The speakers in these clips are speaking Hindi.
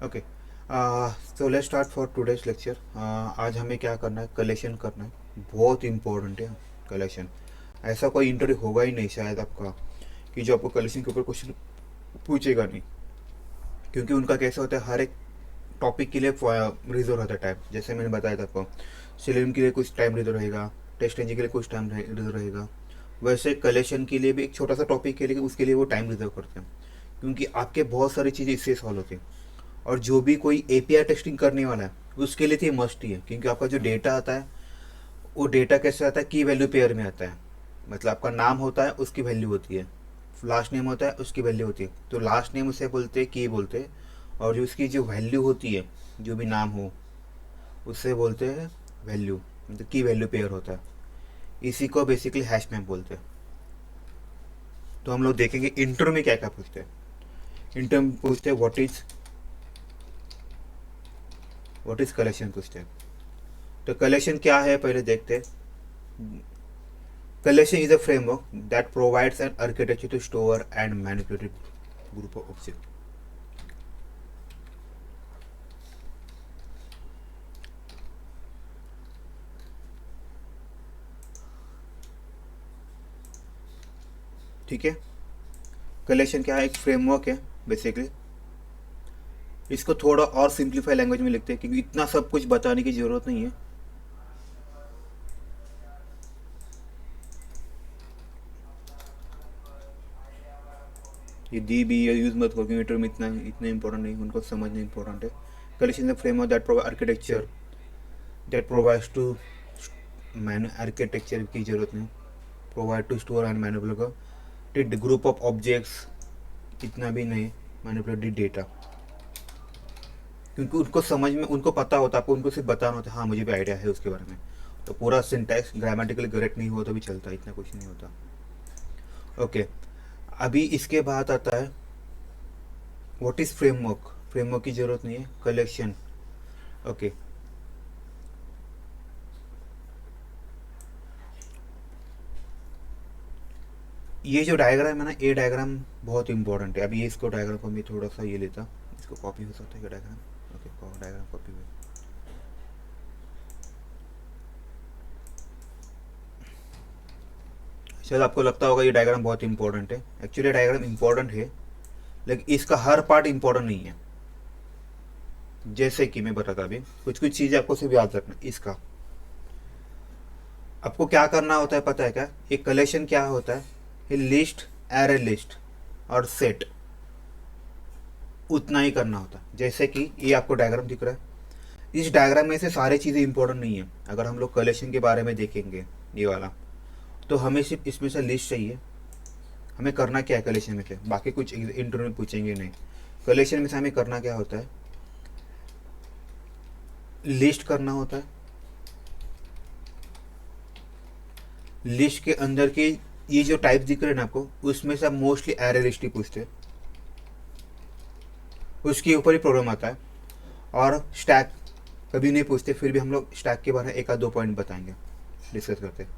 Okay, so let's start for today's lecture. आज हमें क्या करना है, कलेक्शन करना है। बहुत इंपॉर्टेंट है कलेक्शन। ऐसा कोई इंटरव्यू होगा ही नहीं शायद आपका कि जो आपको कलेक्शन के ऊपर क्वेश्चन पूछेगा नहीं, क्योंकि उनका कैसा होता है, हर एक टॉपिक के लिए रिजर्व रहता है टाइम। जैसे मैंने बताया था आपको, सिलेबम के लिए कुछ टाइम रिजर्व रहेगा, टेस्ट एंजिन के लिए कुछ टाइम रिजर्व रहेगा। वैसे कलेक्शन के लिए भी एक छोटा सा टॉपिक के लिए उसके लिए वो टाइम रिजर्व करते हैं, क्योंकि आपके बहुत सारी चीज़ें इससे सॉल्व होती हैं। और जो भी कोई एपीआई टेस्टिंग करने वाला है उसके लिए तो ये मस्ट ही है, क्योंकि आपका जो डेटा आता है वो डेटा कैसे आता है, की वैल्यू पेयर में आता है। मतलब आपका नाम होता है, उसकी वैल्यू होती है। लास्ट नेम होता है, उसकी वैल्यू होती है। तो लास्ट नेम उसे बोलते हैं, की बोलते हैं। और जो उसकी जो वैल्यू होती है, जो भी नाम हो, उससे बोलते हैं वैल्यू। मतलब की वैल्यू पेयर होता है। इसी को बेसिकली हैश मैप बोलते हैं। तो हम लोग देखेंगे इंटर में क्या क्या पूछते हैं। इंटर में पूछते हैं व्हाट इज कलेक्शन पूछते हैं। तो कलेक्शन क्या है पहले देखते हैं। Collection is a framework that provides an architecture to store and manipulate group of objects. ठीक है, कलेक्शन क्या है, एक फ्रेमवर्क है बेसिकली। इसको थोड़ा और सिंप्लीफाई लैंग्वेज में लिखते हैं, क्योंकि इतना सब कुछ बताने की ज़रूरत नहीं है। ये दी भी यूज़ मत करो, क्योंकि में इतना इतना इंपॉर्टेंट नहीं, उनको समझना इंपॉर्टेंट है। Collection is framework that provide architecture that provides to man architecture की ज़रूरत नहीं, provide to store and manipulate group of objects, इतना भी नहीं, मैनिपुलेट डेटा। क्योंकि उनको समझ में, उनको पता होता है, आपको उनको सिर्फ बताना होता है, हाँ मुझे भी आइडिया है उसके बारे में। तो पूरा सिंटैक्स ग्रामेटिकली करेक्ट नहीं हो तो भी चलता है, इतना कुछ नहीं होता। ओके, अभी इसके बाद आता है व्हाट इज़ फ्रेमवर्क। फ्रेमवर्क की ज़रूरत नहीं है, कलेक्शन। ओके, ये जो डायग्राम है ना, ये डायग्राम बहुत इंपॉर्टेंट है। अभी ये इसको डायग्राम को मैं थोड़ा सा ये लेता, इसको कॉपी हो सकता है डायग्राम। ओके, डायग्राम कॉपी हुआ। शायद आपको लगता होगा ये डायग्राम बहुत इंपॉर्टेंट है। एक्चुअली डायग्राम इंपॉर्टेंट है, लेकिन इसका हर पार्ट इंपॉर्टेंट नहीं है। जैसे कि मैं बताता, अभी कुछ कुछ चीज़ें आपको सिर्फ याद रखना। इसका आपको क्या करना होता है पता है क्या, एक कलेक्शन क्या होता है, ये लिस्ट, एरे लिस्ट और सेट, उतना ही करना होता है। जैसे कि ये आपको डायग्राम दिख रहा है, इस डायग्राम में से सारी चीज़ें इंपॉर्टेंट नहीं है। अगर हम लोग कलेक्शन के बारे में देखेंगे ये वाला, तो हमें सिर्फ इसमें से लिस्ट चाहिए। हमें करना क्या है कलेक्शन में से, बाकी कुछ इंटरव्यू में पूछेंगे नहीं। कलेक्शन में से हमें करना क्या होता है, लिस्ट करना होता है। लिस्ट के अंदर के ये जो टाइप दिख रहे हैं ना आपको, उसमें से मोस्टली एरे लिस्ट ही पूछते हैं, उसके ऊपर ही प्रॉब्लम आता है। और स्टैक कभी नहीं पूछते, फिर भी हम लोग स्टैक के बारे में एक आध दो पॉइंट बताएंगे, डिस्कस करते हैं।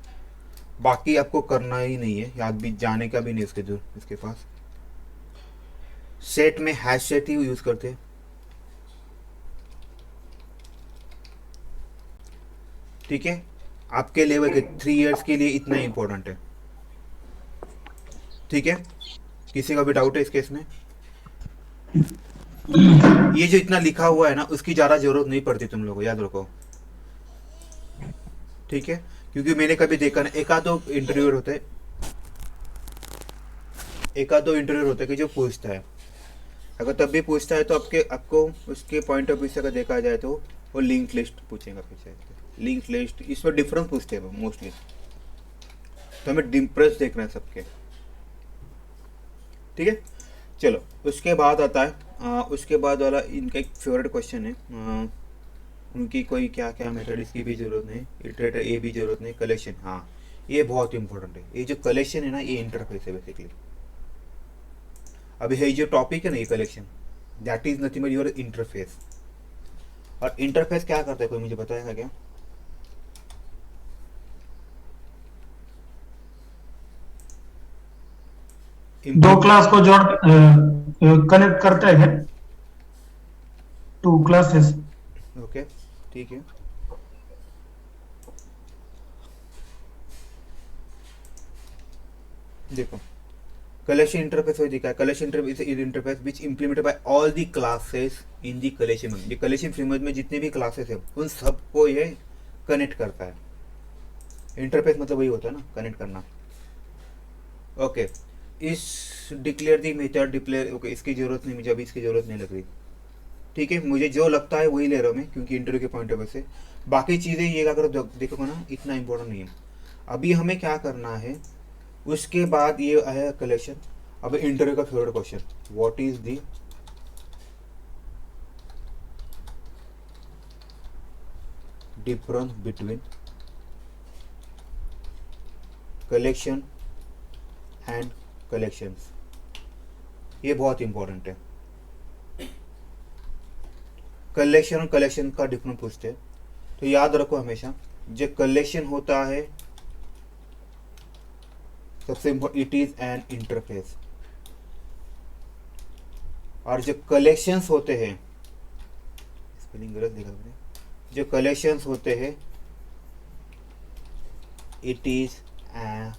बाकी आपको करना ही नहीं है, याद भी जाने का भी नहीं इसके जो इसके पास। सेट में हैश सेट ही यूज़ करते हैं। ठीक है, आपके लेवल के 3 इयर्स के लिए इतना इंपॉर्टेंट है। ठीक है, किसी का भी डाउट है इस केस में? ये जो इतना लिखा हुआ है ना, उसकी ज़्यादा ज़रूरत नहीं पड़ती तुम लोगों को, याद रखो। ठीक है, क्योंकि मैंने कभी देखा ना, एक आध दो इंटरव्यूअर होते हैं, एक आध दो इंटरव्यूअर होते हैं कि जो पूछता है। अगर तब भी पूछता है तो आपको उसके पॉइंट ऑफ व्यू से अगर देखा जाए तो वो लिंक लिस्ट पूछेगा पीछे। लिंक लिस्ट इसमें डिफरेंस पूछते हैं वो मोस्टली। तो हमें डिफरेंस देखना है सबके। ठीक है, चलो उसके बाद आता है उसके बाद वाला इनका एक फेवरेट क्वेश्चन है। उनकी कोई क्या क्या मेथड, इसकी भी जरूरत नहीं, इटरेटर ये भी जरूरत नहीं, कलेक्शन हाँ ये बहुत इंपॉर्टेंट है। ये जो कलेक्शन है ना, ये इंटरफेस है बेसिकली। अभी ये जो टॉपिक है ना, ये collection, that is nothing but your interface. और इंटरफेस क्या करता है, कोई मुझे बताएगा क्या? दो क्लास को जोड़ कनेक्ट करते हैं। Two classes. ओके, ठीक है। देखो, collection interface हो दिखा है। collection interface is interface which implemented by all the classes in the collection framework। ये collection framework में जितने भी क्लासेस है उन सबको ये कनेक्ट करता है। इंटरफेस मतलब वही होता है ना, कनेक्ट करना। ओके, इस declare the method declare, okay इसकी जरूरत नहीं, मुझे अभी इसकी जरूरत नहीं लग रही। ठीक है, मुझे जो लगता है वही ले रहा हूँ मैं, क्योंकि इंटरव्यू के पॉइंट ऑफ व्यू से बाकी चीज़ें ये अगर देखोगे ना इतना इंपॉर्टेंट नहीं है। अभी हमें क्या करना है, उसके बाद ये आया कलेक्शन। अब इंटरव्यू का favourite question, what is the difference between collection and collections. ये बहुत इंपॉर्टेंट है। कलेक्शन और कलेक्शन का डिफरेंस पूछते हैं, तो याद रखो हमेशा, जो कलेक्शन होता है सबसे important, it is an interface. और जो कलेक्शंस होते हैं, स्पेलिंग गलत लिखा मैंने, जो कलेक्शंस होते हैं इट इज ए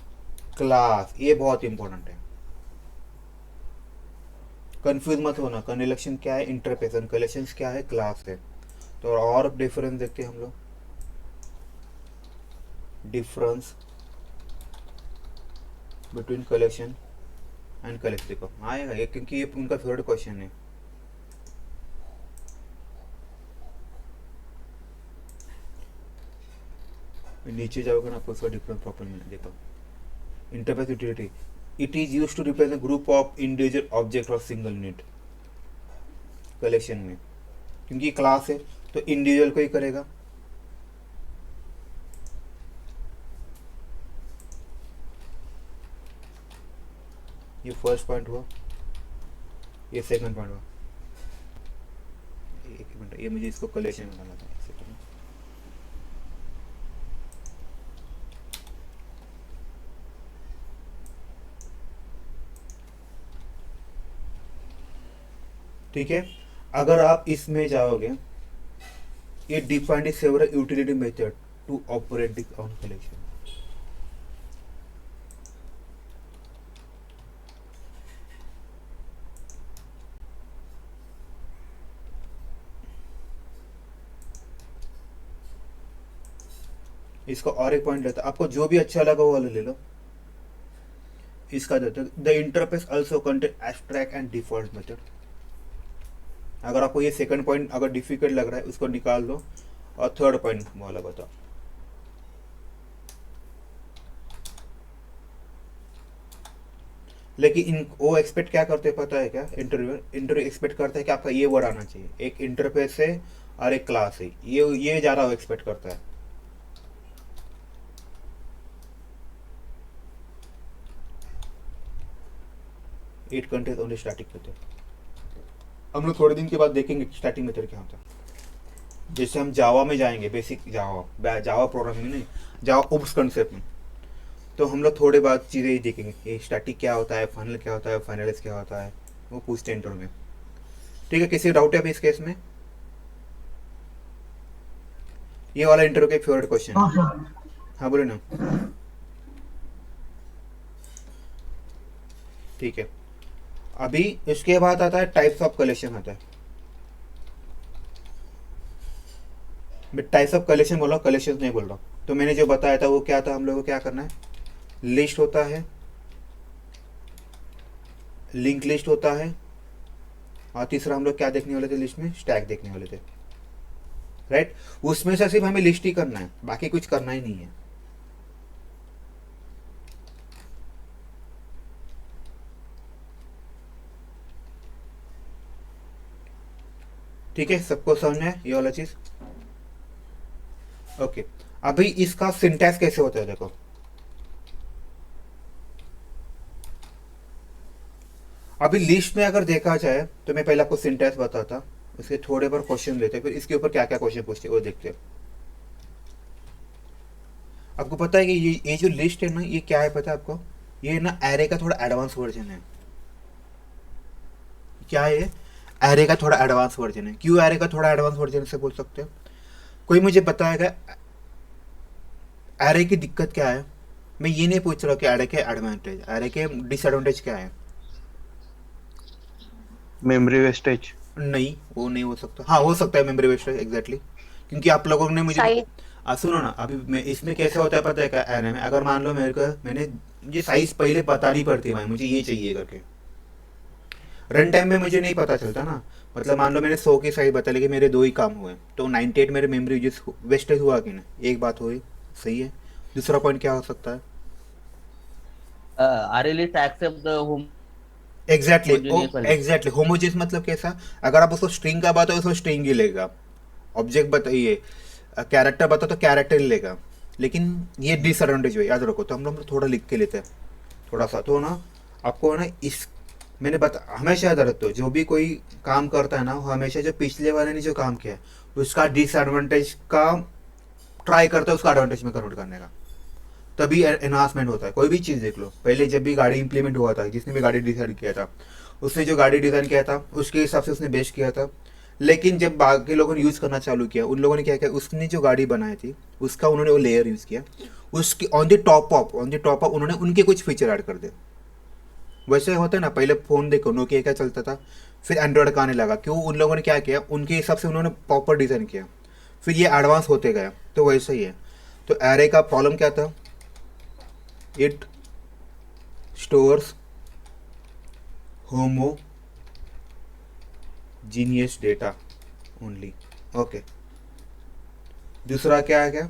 क्लास। ये बहुत इंपॉर्टेंट है, कंफ्यूज मत होना। कलेक्शन क्या है, इंटरफेस, और कलेक्शंस क्या है, क्लास है। तो और डिफरेंस देखते हैं हम लोग। Difference between collection and collect, देखो आएगा ये क्योंकि ये उनका फेवरेट क्वेश्चन है। नीचे जाओगे ना आपको उसका डिफरेंस प्रॉपर मिलेगा। देखो, interface utility, it is use to represent group of individual object और सिंगल यूनिट। कलेक्शन में क्योंकि क्लास है तो इंडिविजुअल को ही करेगा। ये फर्स्ट पॉइंट हुआ, ये सेकंड पॉइंट हुआ। एक मिनट, ये मुझे इसको कलेक्शन में डालना था, एक सेकंड। ठीक है, अगर आप इसमें जाओगे, ये defined several utility method to operate on collection. इसका और एक पॉइंट लेता, आपको जो भी अच्छा लगा वो वाला ले लो। इसका देते, the interface also contain abstract and default method. अगर आपको ये सेकंड पॉइंट अगर डिफिकल्ट लग रहा है उसको निकाल दो, और थर्ड पॉइंट वाला बताओ। लेकिन इन वो एक्सपेक्ट क्या करते हैं पता है क्या, इंटरव्यू एक्सपेक्ट करता है कि आपका ये वर्ड आना चाहिए, एक इंटरफेस है और एक क्लास है, ये ज़्यादा वो एक्सपेक्ट करता है। It contains only static method. हम लोग थोड़े दिन के बाद देखेंगे स्टैटिक मेथड क्या होता है। जैसे हम जावा में जाएंगे, बेसिक जावा, जावा प्रोग्रामिंग नहीं, जावा ओप्स कंसेप्ट में, तो हम लोग थोड़े बाद चीज़ें ही देखेंगे, ये स्टैटिक क्या होता है, फाइनल क्या होता है, फाइनलाइज क्या होता है, वो पूछते हैं इंटरव्यू में। ठीक है, किसी डाउट है अभी इस केस में? ये वाला इंटरव्यू का फेवरेट क्वेश्चन हाँ है। सर। हाँ बोले ना। ठीक है, अभी इसके बाद आता है टाइप्स ऑफ कलेक्शन आता है। मैं टाइप्स ऑफ कलेक्शन बोल रहा हूँ, कलेक्शन नहीं बोल रहा हूँ। तो मैंने जो बताया था वो क्या था, हम लोग को क्या करना है, लिस्ट होता है, लिंक लिस्ट होता है, और तीसरा हम लोग क्या देखने वाले थे लिस्ट में, स्टैक देखने वाले थे। राइट, उसमें से सिर्फ हमें लिस्ट ही करना है, बाकी कुछ करना ही नहीं है। ठीक है, सबको समझ में है ये वाला चीज? ओके, अभी इसका सिंटैक्स कैसे होता है देखो। अभी लिस्ट में अगर देखा जाए तो मैं पहले आपको सिंटैक्स बताता, उसके थोड़े पर क्वेश्चन लेते, फिर इसके ऊपर क्या क्या क्वेश्चन पूछते वो देखते हैं। आपको पता है कि ये जो लिस्ट है ना, ये क्या है पता है आपको, ये ना एरे का थोड़ा एडवांस वर्जन है। क्या है, एरे का थोड़ा एडवांस वर्जन है। क्यों एरे का थोड़ा एडवांस वर्जन से बोल सकते हो? कोई मुझे बताएगा एरे की दिक्कत क्या है? मैं ये नहीं पूछ रहा कि एरे के एडवांटेज, एरे के डिसएडवांटेज क्या है। Memory wastage. नहीं, वो नहीं हो सकता। हाँ, हो सकता है मेमोरी वेस्टेज, एग्जैक्टली। क्योंकि आप लोगों ने मुझे साइज। सुनो ना, अभी मैं इसमें कैसे होता है पता है क्या? एरे में अगर मान लो मेरे को मैंने मुझे साइज पहले बतानी पड़ती है भाई, मुझे ये चाहिए करके। रन टाइम में मुझे नहीं पता चलता ना। मतलब मान लो मैंने 100 की साइज बता, लेकिन मेरे दो ही काम हुए, तो 98 मेरे मेमोरी यूज वेस्टेज हुआ कि नहीं? एक बात हुई, सही है। दूसरा पॉइंट क्या हो सकता है? RLS accept the exactly homogeneous list. Exactly homogeneous मतलब कैसा? अगर आप उसको स्ट्रिंग का बताओ उसको स्ट्रिंग ही लेगा। ऑब्जेक्ट बताइए, कैरेक्टर बताओ तो कैरेक्टर ही लेगा। लेकिन ये डिसएडवांटेज है, याद रखो। तो हम लोग थोड़ा लिख के लेते हैं थोड़ा सा, तो ना आपको ना इस मैंने बता हमेशा याद रखते हो, जो भी कोई काम करता है ना, वो हमेशा जो पिछले वाले ने जो काम किया है उसका डिसएडवांटेज का ट्राई करता है उसका एडवांटेज में कन्वर्ट करने का। तभी एनहांसमेंट होता है। कोई भी चीज़ देख लो, पहले जब भी गाड़ी इंप्लीमेंट हुआ था, जिसने भी गाड़ी डिजाइन किया था, उसने जो गाड़ी डिजाइन किया था उसके हिसाब से उसने बेस्ट किया था। लेकिन जब बाकी लोगों ने यूज़ करना चालू किया, उन लोगों ने क्या किया, उसने जो गाड़ी बनाई थी उसका उन्होंने वो लेयर यूज़ किया, उसकी ऑन द टॉप ऑफ उन्होंने उनके कुछ फीचर ऐड कर दिए। वैसे होता है ना, पहले फ़ोन देखो नोकिया क्या चलता था, फिर एंड्रॉयड का आने लगा। क्यों? उन लोगों ने क्या किया, उनके हिसाब से उन्होंने प्रॉपर डिज़ाइन किया, फिर ये एडवांस होते गया। तो वैसा ही है। तो एरे का प्रॉब्लम क्या था? It stores homogeneous data only. Okay. दूसरा क्या है क्या?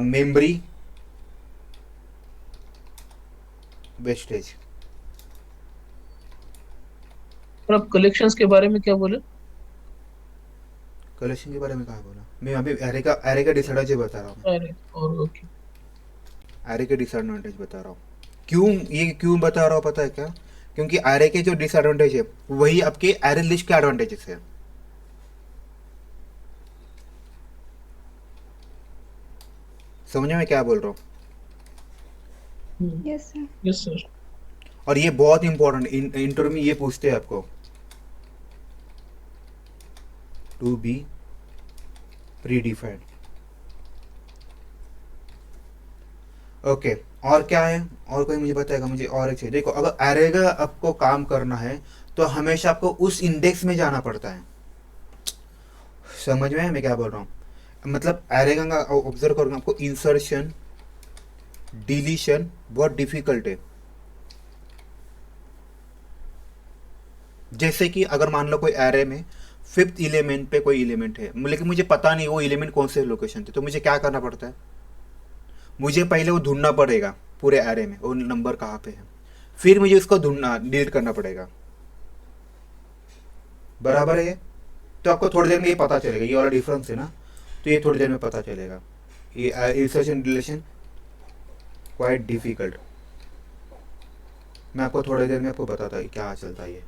Memory wastage. और आप कलेक्शंस के बारे में क्या बोले? कलेक्शन के बारे में कहा बोला मैं? अभी एरे का डिसएडवांटेज बता रहा हूँ। अरे, और ओके। एरे के डिसएडवांटेज बता रहा हूँ। क्यों बता रहा हूँ पता है क्या? क्योंकि एरे के जो डिसएडवांटेज है वही आपके एरे लिस्ट के एडवांटेजेस है। समझ में क्या बोल रहा हूँ? Yes sir. Yes sir. और ये बहुत इंपॉर्टेंट, इंटरव्यू में ये पूछते हैं आपको, टू बी प्रीडिफाइंड। ओके। और क्या है? और कोई मुझे बताएगा? मुझे और एक चीज देखो, अगर एरे का आपको काम करना है तो हमेशा आपको उस इंडेक्स में जाना पड़ता है। समझ में है मैं क्या बोल रहा हूँ? मतलब एरे का ऑब्जर्व करूंगा, आपको इंसर्शन डिलीशन बहुत डिफिकल्ट है। जैसे कि अगर मान लो कोई एरे में फिफ्थ एलिमेंट पे कोई एलिमेंट है, लेकिन मुझे पता नहीं वो एलिमेंट कौन से लोकेशन थे, तो मुझे क्या करना पड़ता है? मुझे पहले वो ढूंढना पड़ेगा पूरे एरे में वो नंबर कहाँ पे है, फिर मुझे उसको ढूंढना डिलीट करना पड़ेगा। बराबर है ये? तो आपको थोड़ी देर में ये पता चलेगा, ये वाला डिफरेंस है ना, तो ये थोड़ी देर में पता चलेगा। ये इंसर्शन डिलीशन क्वाइट डिफिकल्ट। मैं आपको थोड़ी देर में आपको बताता है क्या चलता है ये।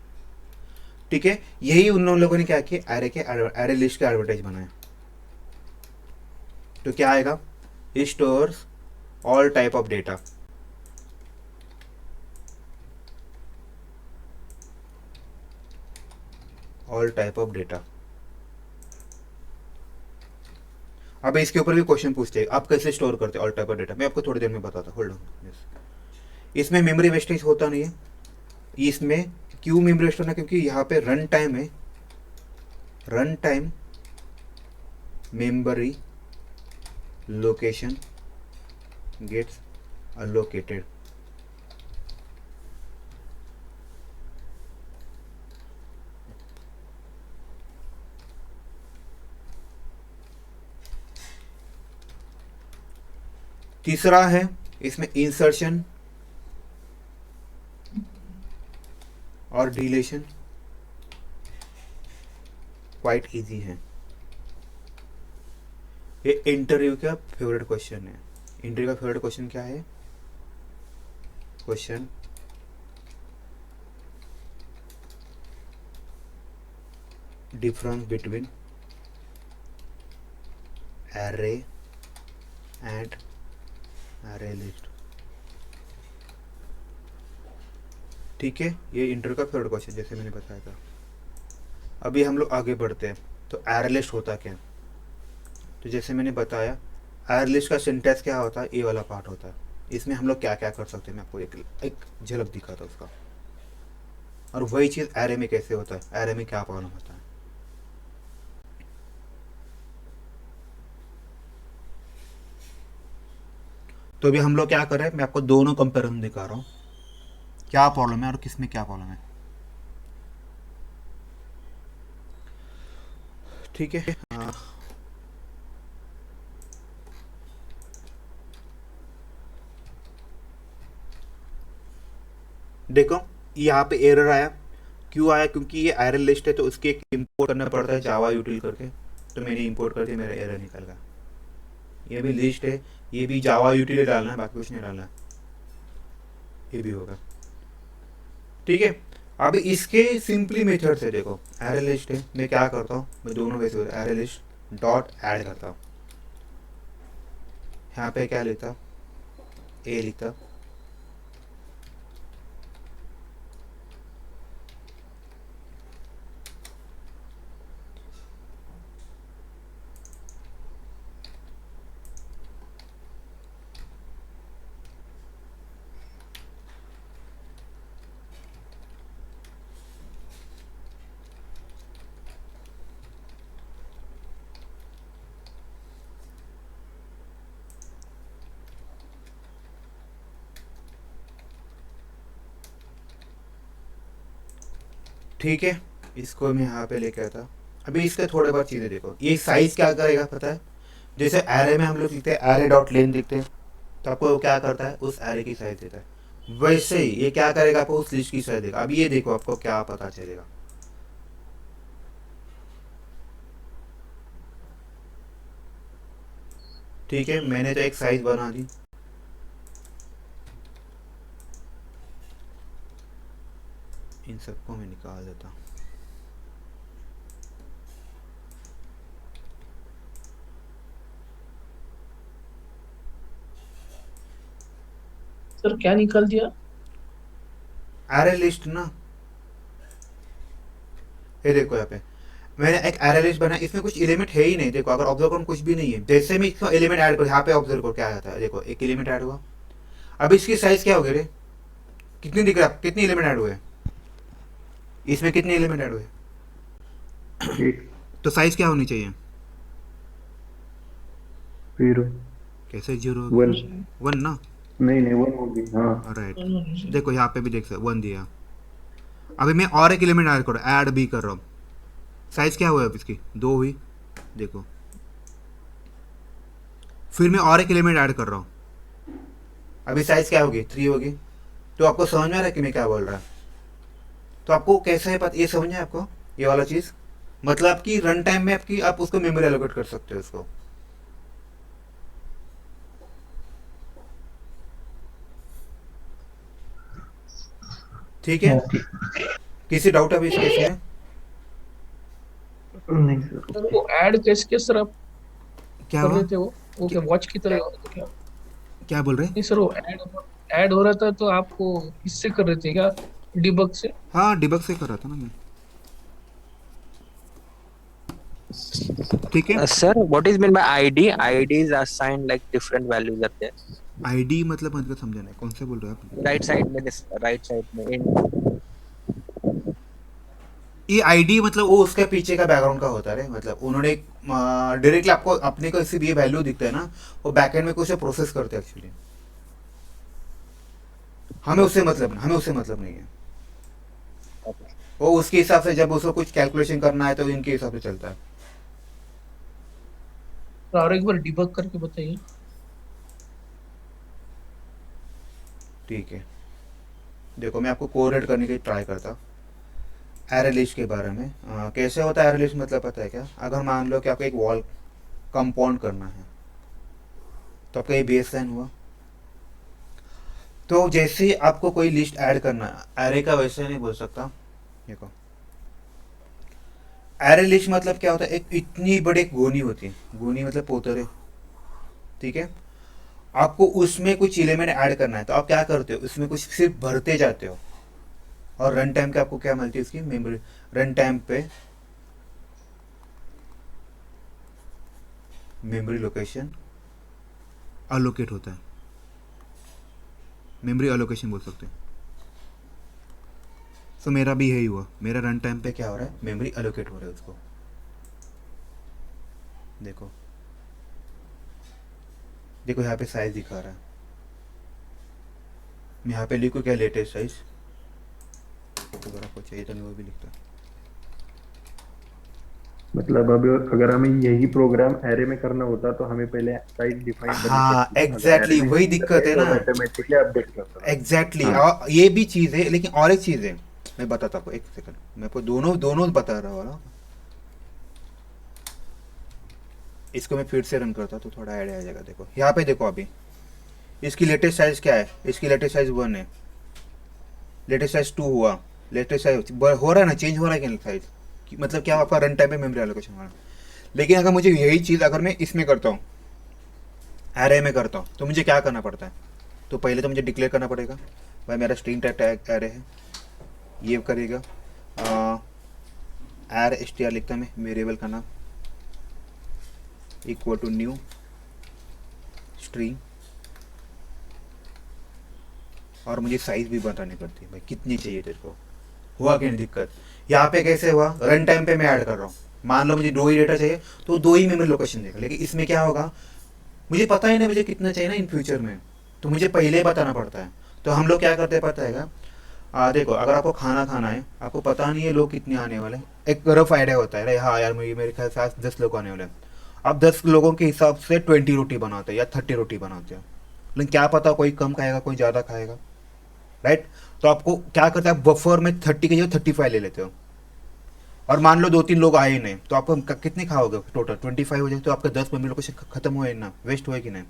ठीक है, यही उन लोगों ने क्या किया, एरे लिस्ट के एडवर्टाइज बनाया। तो क्या आएगा? Stores all type of data. All type of data. अब इसके ऊपर भी क्वेश्चन पूछते हैं, आप कैसे स्टोर करते हैं ऑल टाइप ऑफ डेटा? मैं आपको थोड़ी देर में बताता हूँ, होल्ड ऑन। इसमें मेमोरी वेस्टेज होता नहीं है। इसमें क्यों मेमोरी वेस्ट होना? क्योंकि यहाँ पे रन टाइम है, run time memory location gets allocated. तीसरा है इसमें इंसर्शन और डिलीशन क्वाइट इजी है। ये इंटरव्यू का फेवरेट क्वेश्चन है। इंटरव्यू का फेवरेट क्वेश्चन क्या है? Question difference between array and array list. ठीक है, ये इंटरव्यू का फेवरेट क्वेश्चन जैसे मैंने बताया था। अभी हम लोग आगे बढ़ते हैं। तो एरे लिस्ट होता क्या है? तो जैसे मैंने बताया, एरे लिस्ट का सिंटैक्स क्या होता है, ये वाला पार्ट होता है। इसमें हम लोग क्या क्या कर सकते हैं, मैं आपको एक झलक दिखाता हूँ उसका। और वही चीज़ एरे में कैसे होता है, एरे में क्या प्रॉब्लम होता है। तो अभी हम लोग क्या कर रहे हैं, मैं आपको दोनों कंपेरिजन दिखा रहा हूँ, क्या प्रॉब्लम है और किस में क्या प्रॉब्लम है। ठीक है। देखो यहाँ पे एरर आया, क्यों आया? क्योंकि ये एरर लिस्ट है, तो उसके एक इंपोर्ट करना पड़ता है जावा यूटिल करके। तो मैंने इंपोर्ट करके मेरा एरर निकल गया। ये भी लिस्ट है, ये भी जावा यूटिल डालना है, बाकी कुछ नहीं डालना है, ये भी होगा। ठीक है। अब इसके सिंपली मेथड से देखो, एरे लिस्ट है, मैं क्या करता हूँ, मैं दोनों वैसे एरे लिस्ट डॉट ऐड करता हूँ। यहाँ पे क्या लिखता, ए लिखता, ठीक है। इसको मैं यहाँ पे लेके आता। अभी इसके थोड़े बहुत चीज़ें देखो, ये साइज क्या करेगा पता है? जैसे एरे में हम लोग लिखते हैं एरे डॉट लेन लिखते हैं, तो आपको वो क्या करता है, उस एरे की साइज देता है। वैसे ही ये क्या करेगा, आपको उस लिस्ट की साइज देगा। अभी ये देखो आपको क्या पता चलेगा। ठीक है, मैंने तो एक साइज बना दी। इन सबको मैं निकाल देता हूँ। सर क्या निकाल दिया? एरे लिस्ट ना, ये देखो यहाँ पे मैंने एक एरे लिस्ट बनाया, इसमें कुछ एलिमेंट है ही नहीं। देखो अगर ऑब्जर्व करो कुछ भी नहीं है। जैसे मैं इसको एलिमेंट ऐड करूँ, यहाँ पे ऑब्जर्व करो क्या आता है। देखो एक एलिमेंट ऐड हुआ, अब इसकी साइज क्या हो गई रे, कितनी दिख रहा है, कितने एलिमेंट ऐड हुए, इसमें कितने एलिमेंट ऐड हुए? एक तो साइज क्या होनी चाहिए? 0 कैसे जीरो? 1 वन ना। नहीं नहीं 1 होगी हाँ। राइट, देखो यहाँ पे भी देख सकते वन दिया। अभी मैं और एक एलिमेंट ऐड करो, ऐड भी कर रहा हूँ, साइज क्या हुआ अब इसकी, दो हुई। देखो फिर मैं और एक एलिमेंट ऐड कर रहा हूँ, अभी साइज क्या होगी, थ्री होगी। तो आपको समझ में आ रहा है कि मैं क्या बोल रहा है? तो आपको कैसे है पता, ये समझ में आपको ये वाला चीज़, मतलब कि रन टाइम में आपकी आप उसको मेमोरी एलोकेट कर सकते हो उसको। ठीक है। हाँ ठीक। किसी डाउट अभी इस केस में? नहीं सर सर ओके। वो ऐड कैसे सर आप क्या कर हुआ? रहे थे? वो क्या वॉच की तरह क्या? क्या बोल रहे? नहीं सर, वो ऐड हो रहा था तो आपको इससे कर रहे थे क्या, डिबग से? हाँ डिबग से कर रहा था ना मैं। ठीक है। Sir, what is meant by ID? ID is assigned like different values are there. ID मतलब समझा नहीं, कौन से बोल रहे हो आप? Right side में this right side में in ये आईडी मतलब वो उसके पीछे का बैकग्राउंड का होता है, मतलब उन्होंने डायरेक्टली आपको अपने को किसी भी ये वैल्यू दिखता है ना, वो बैकएंड में कुछ प्रोसेस करते हैं एक्चुअली। हमें उससे मतलब नहीं है। वो उसके हिसाब से जब उसको कुछ कैलकुलेशन करना है तो इनके हिसाब से चलता है। और एक बार डिबग करके बताइए। ठीक है, देखो मैं आपको कोरिलेट करने की ट्राई करता हूँ एरे लिस्ट के बारे में। कैसे होता है एरे लिस्ट, मतलब पता है क्या? अगर मान लो कि आपको एक वॉल कंपाउंड करना है, तो आपका ये बेस लाइन हुआ। तो जैसे ही आपको कोई लिस्ट ऐड करना है, एरे का वैसे नहीं बोल सकता। देखो एरे लिस्ट मतलब क्या होता है, एक इतनी बड़ी एक गोनी होती है, गोनी मतलब पोतरे। ठीक है, आपको उसमें कुछ एलिमेंट ऐड करना है, तो आप क्या करते हो, उसमें कुछ सिर्फ भरते जाते हो। और रन टाइम पे आपको क्या मिलती है उसकी मेमोरी, रन टाइम पे मेमोरी लोकेशन अलोकेट होता है, मेमोरी अलोकेशन बोल सकते हैं। सो मेरा भी यही हुआ, मेरा रन टाइम पे क्या हो रहा है, मेमोरी अलोकेट हो रहा है उसको। देखो देखो यहाँ पे साइज दिखा रहा है, मैं यहाँ पे लिखूँ क्या, लेटेस्ट साइज, फोटोग्राफ को चाहिए तो मैं वो भी लिखता हूँ। मतलब अब अगर हमें यही प्रोग्राम एरे में करना होता तो हमें पहले साइज डिफाइन करनी हाँ पड़ती। अगर एग्जैक्टली एरे में वही यूज कर दिक्कत रहे है हैं तो ना, ऑटोमेटिकली अपडेट करता है। एग्जैक्टली हाँ और ये भी चीज़ है, लेकिन और एक चीज़ है, मैं बताता हूँ, एक सेकंड, मैं आपको दोनों दोनों बता रहा हूँ ना। इसको मैं फिर से रन करता तो थोड़ा ऐड आ जाएगा। देखो यहाँ पे देखो, अभी इसकी लेटेस्ट साइज क्या है, इसकी लेटेस्ट साइज 1 है, लेटेस्ट साइज 2 हुआ, लेटेस्ट साइज हो रहा है ना, चेंज हो रहा है क्या साइज, मतलब क्या आपका रन टाइम पे मेमोरी एलोकेशन हो रहा है। लेकिन अगर मुझे यही चीज़ अगर मैं इसमें करता हूँ, एरे में करता हूँ, तो मुझे क्या करना पड़ता है, तो पहले तो मुझे डिक्लेयर करना पड़ेगा, भाई मेरा स्ट्रिंग टाइप टैग एरे है, ये करेगा एर str लिखता मैं वेरिएबल का नाम, इक्वल टू न्यू स्ट्रिंग, और मुझे साइज भी बतानी पड़ती है, भाई कितनी चाहिए तेरे को। हुआ क्या नहीं दिक्कत, यहाँ पे कैसे हुआ, रन टाइम पे मैं ऐड कर रहा हूँ, मान लो मुझे 2 ही डेटा चाहिए तो 2 ही मेमोरी लोकेशन देगा, लेकिन इसमें क्या होगा, मुझे पता ही नहीं मुझे कितना चाहिए ना इन फ्यूचर में, तो मुझे पहले ही बताना पड़ता है। तो हम लोग क्या करते हैं पता है क्या, देखो अगर आपको खाना खाना है, आपको पता नहीं है लोग कितने आने वाले हैं, एक रफ आइडिया होता है, हाँ यार मेरे ख्याल से आज 10 लोग आने वाले हैं, आप 10 लोगों के हिसाब से 20 रोटी बनाते हैं या 30 रोटी बनाते हैं, लेकिन क्या पता कोई कम खाएगा कोई ज़्यादा खाएगा, राइट। तो आपको क्या करते हैं, आप बफर में 30 की जगह 35 ले लेते हो, और मान लो 2-3 लोग आए ही नहीं, तो आप कितने खाओगे, टोटल 25 हो जाए, तो आपका 10 मेमोरी लोकेशन खत्म हुए ना, वेस्ट हुए कि नहीं।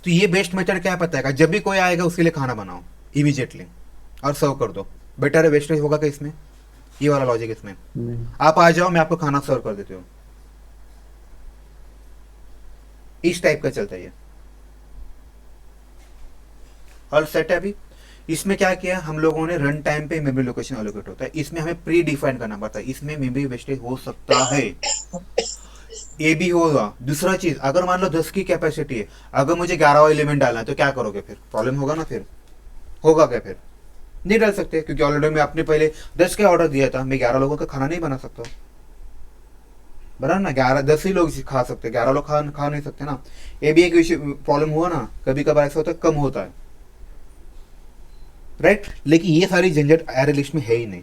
तो ये बेस्ट मेथड क्या है पता है, जब भी कोई आएगा उसके लिए खाना बनाओ इमीडिएटली और सर्व कर दो, बेटर है, वेस्टेज होगा क्या इसमें, ये वाला लॉजिक इसमें, नहीं आप आ जाओ मैं आपको खाना सर्व कर देती हूँ, इस टाइप का चलता है ये। और सेट है अभी इसमें क्या किया हम लोगों ने, रन टाइम पे मेमोरी लोकेशन एलोकेट होता है, इसमें हमें प्री डिफाइन करना पड़ता है, इसमें मेमोरी वेस्टेज हो सकता है, ये भी होगा। दूसरा चीज, अगर मान लो 10 की कैपेसिटी है, अगर मुझे 11वां एलिमेंट डालना है तो क्या करोगे, फिर प्रॉब्लम होगा ना, फिर होगा क्या, फिर नहीं डाल सकते, क्योंकि ऑलरेडी मैं अपने पहले 10 का ऑर्डर दिया था, मैं 11 लोगों का खाना नहीं बना सकता, बराबर ना, 10 ही लोग खा सकते, 11 लोग खा नहीं सकते ना, ये भी एक प्रॉब्लम हुआ ना, कभी कभार ऐसा होता है कम होता है, राइट। लेकिन ये सारी झंझट एरे लिस्ट में है ही नहीं।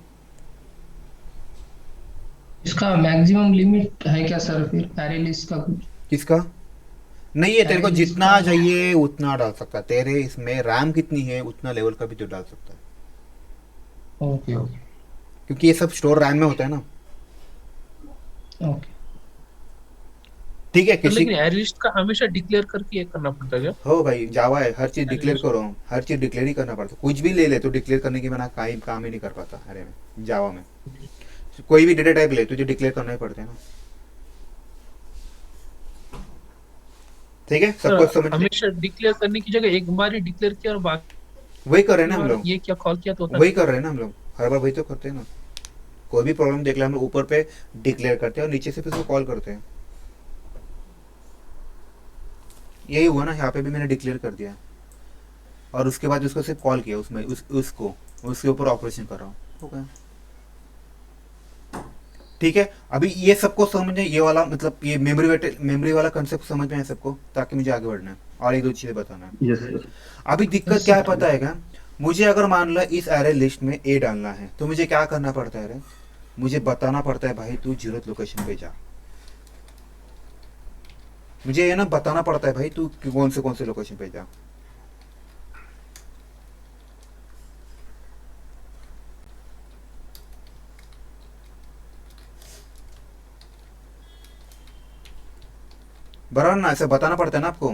इसका मैक्सिमम लिमिट है क्या सर, फिर एरे लिस्ट का कुछ? किसका नहीं है, तेरे को एरे लिस्ट जितना का। चाहिए उतना डाल सकता है, तेरे इसमें रैम कितनी है उतना लेवल का भी तो डाल सकता है, ओके ओके क्योंकि ये सब स्टोर रैम में होता है ना, ओके। ठीक है तो किसी। लेकिन एरे लिस्ट का हमेशा डिक्लेयर करके ये करना पड़ता है क्या? हो भाई जावा है, हर चीज एरे डिक्लेयर लिस्ट। करो, हर चीज डिक्लेयर ही करना पड़ता है, कुछ भी ले ले तो डिक्लेयर करने के बिना काम ही नहीं कर पाता, अरे में जावा में कोई भी डेटा टाइप ले तुझे डिक्लेयर करना ही पड़ता है ना, ठीक है सब कुछ सर समझ ले। हमेशा डिक्लेयर करने की जगह एक बार ही डिक्लेयर किया और बाकी वही कर रहे हैं ना हम बार लोग, ये क्या कॉल किया तो होता वही नहीं? कर रहे हैं ना हम लोग, हर बार वही तो करते हैं ना, कोई भी प्रॉब्लम देख ले हम लोग ऊपर पे डिक्लेयर करते हैं और नीचे से फिर उसको कॉल करते हैं, यही हुआ ना, यहाँ पे भी मैंने डिक्लेयर कर दिया और उसके बाद उसको सिर्फ कॉल किया, उसमें उसको उसके ऊपर ऑपरेशन कर रहा हूँ, हो गया, ठीक है। अभी ये सबको समझ में, ये वाला मतलब ये मेमोरी वाला कंसेप्ट समझ में है सबको, ताकि मुझे आगे बढ़ना है और एक दो चीज़ें बताना है। Yes sir. अभी दिक्कत यस क्या है सर। पता है क्या, मुझे अगर मान लो इस एरे लिस्ट में ए डालना है तो मुझे क्या करना पड़ता है रे, मुझे बताना पड़ता है भाई तू जीरोथ लोकेशन पे जा, मुझे ये ना बताना पड़ता है भाई तू कौन से लोकेशन पे जा, बराबर ना, ऐसे बताना पड़ता है ना आपको,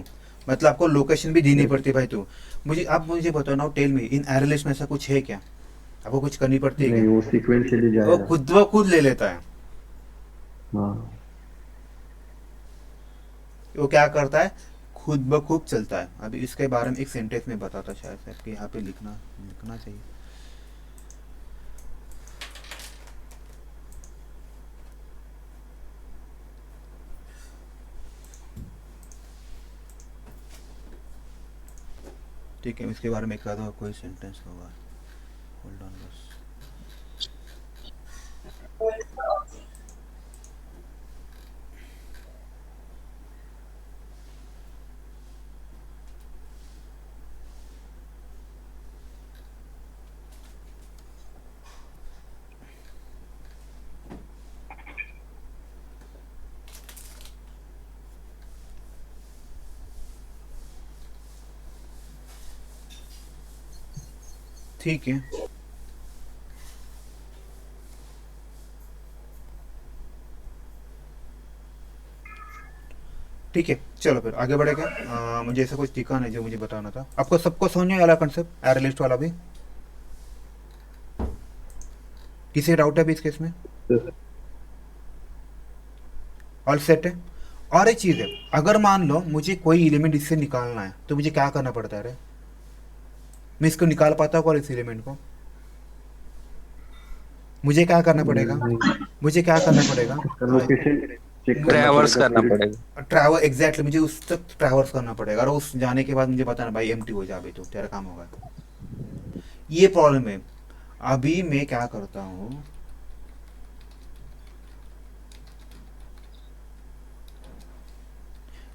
मतलब आपको लोकेशन भी देनी पड़ती है भाई, तू मुझे आप मुझे बताओ ना, tell me in array list में ऐसा कुछ है क्या, आपको कुछ करनी पड़ती है नहीं क्या, वो सीक्वेंशियली वो जाएगा। खुद ब खुद ले लेता है, हाँ वो क्या करता है, खुद ब खुद चलता है। अभी इसके बारे में एक सेंटेंस में बताता शायद से, कि यहाँ पे लिखना लिखना चाहिए, ठीक है, इसके बारे में एक आधा कोई सेंटेंस होगा, होल्ड ऑन बस। ठीक है, ठीक है, चलो फिर आगे बढ़ेगा। मुझे ऐसा कुछ दिखा नहीं जो मुझे बताना था। आपको सबको समझ में वाला कंसेप्ट एरे लिस्ट वाला भी? किसी डाउट है भी इस केस में? ऑल सेट है। और एक चीज़ है, अगर मान लो मुझे कोई एलिमेंट इससे निकालना है तो मुझे क्या करना पड़ता है? मैं इसको निकाल पाता हूँ और इस एलिमेंट को मुझे क्या करना पड़ेगा? मुझे क्या करना पड़ेगा? इसका लोकेशन चेक करना ट्रैवर्स पड़ेगा करना फिर। पड़ेगा। ट्रैवल एग्जैक्टली, मुझे उस तक ट्रैवर्स करना पड़ेगा और उस जाने के बाद मुझे बताना भाई एम्प्टी हो जा, अभी तो तेरा काम होगा। ये प्रॉब्लम है। अभी मैं क्या करता हूँ,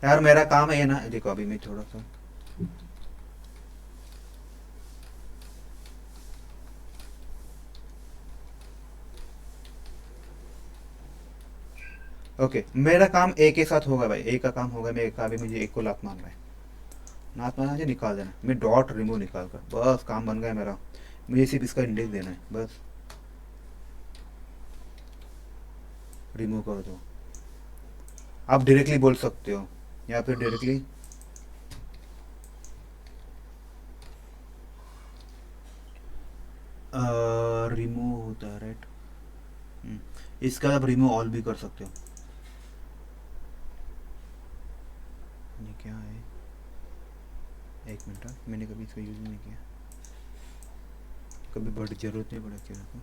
यार मेरा काम है ना, देखो अभी मैं थोड़ा सा ओके, मेरा काम ए के साथ होगा भाई, ए का काम होगा, मैं का भी मुझे एक को लात मारना है, लात मारना है, निकाल देना, मैं डॉट रिमूव निकाल कर बस काम बन गया मेरा। मुझे सिर्फ इसका इंडेक्स देना है बस, रिमूव कर दो। आप डायरेक्टली बोल सकते हो या फिर डायरेक्टली रिमूव होता है, राइट। इसका आप रिमूव ऑल भी कर सकते हो। ये क्या है, एक मिनट, मैंने कभी इसका यूज़ नहीं किया, कभी बड़ी ज़रूरत नहीं पड़ा चीज़ों को।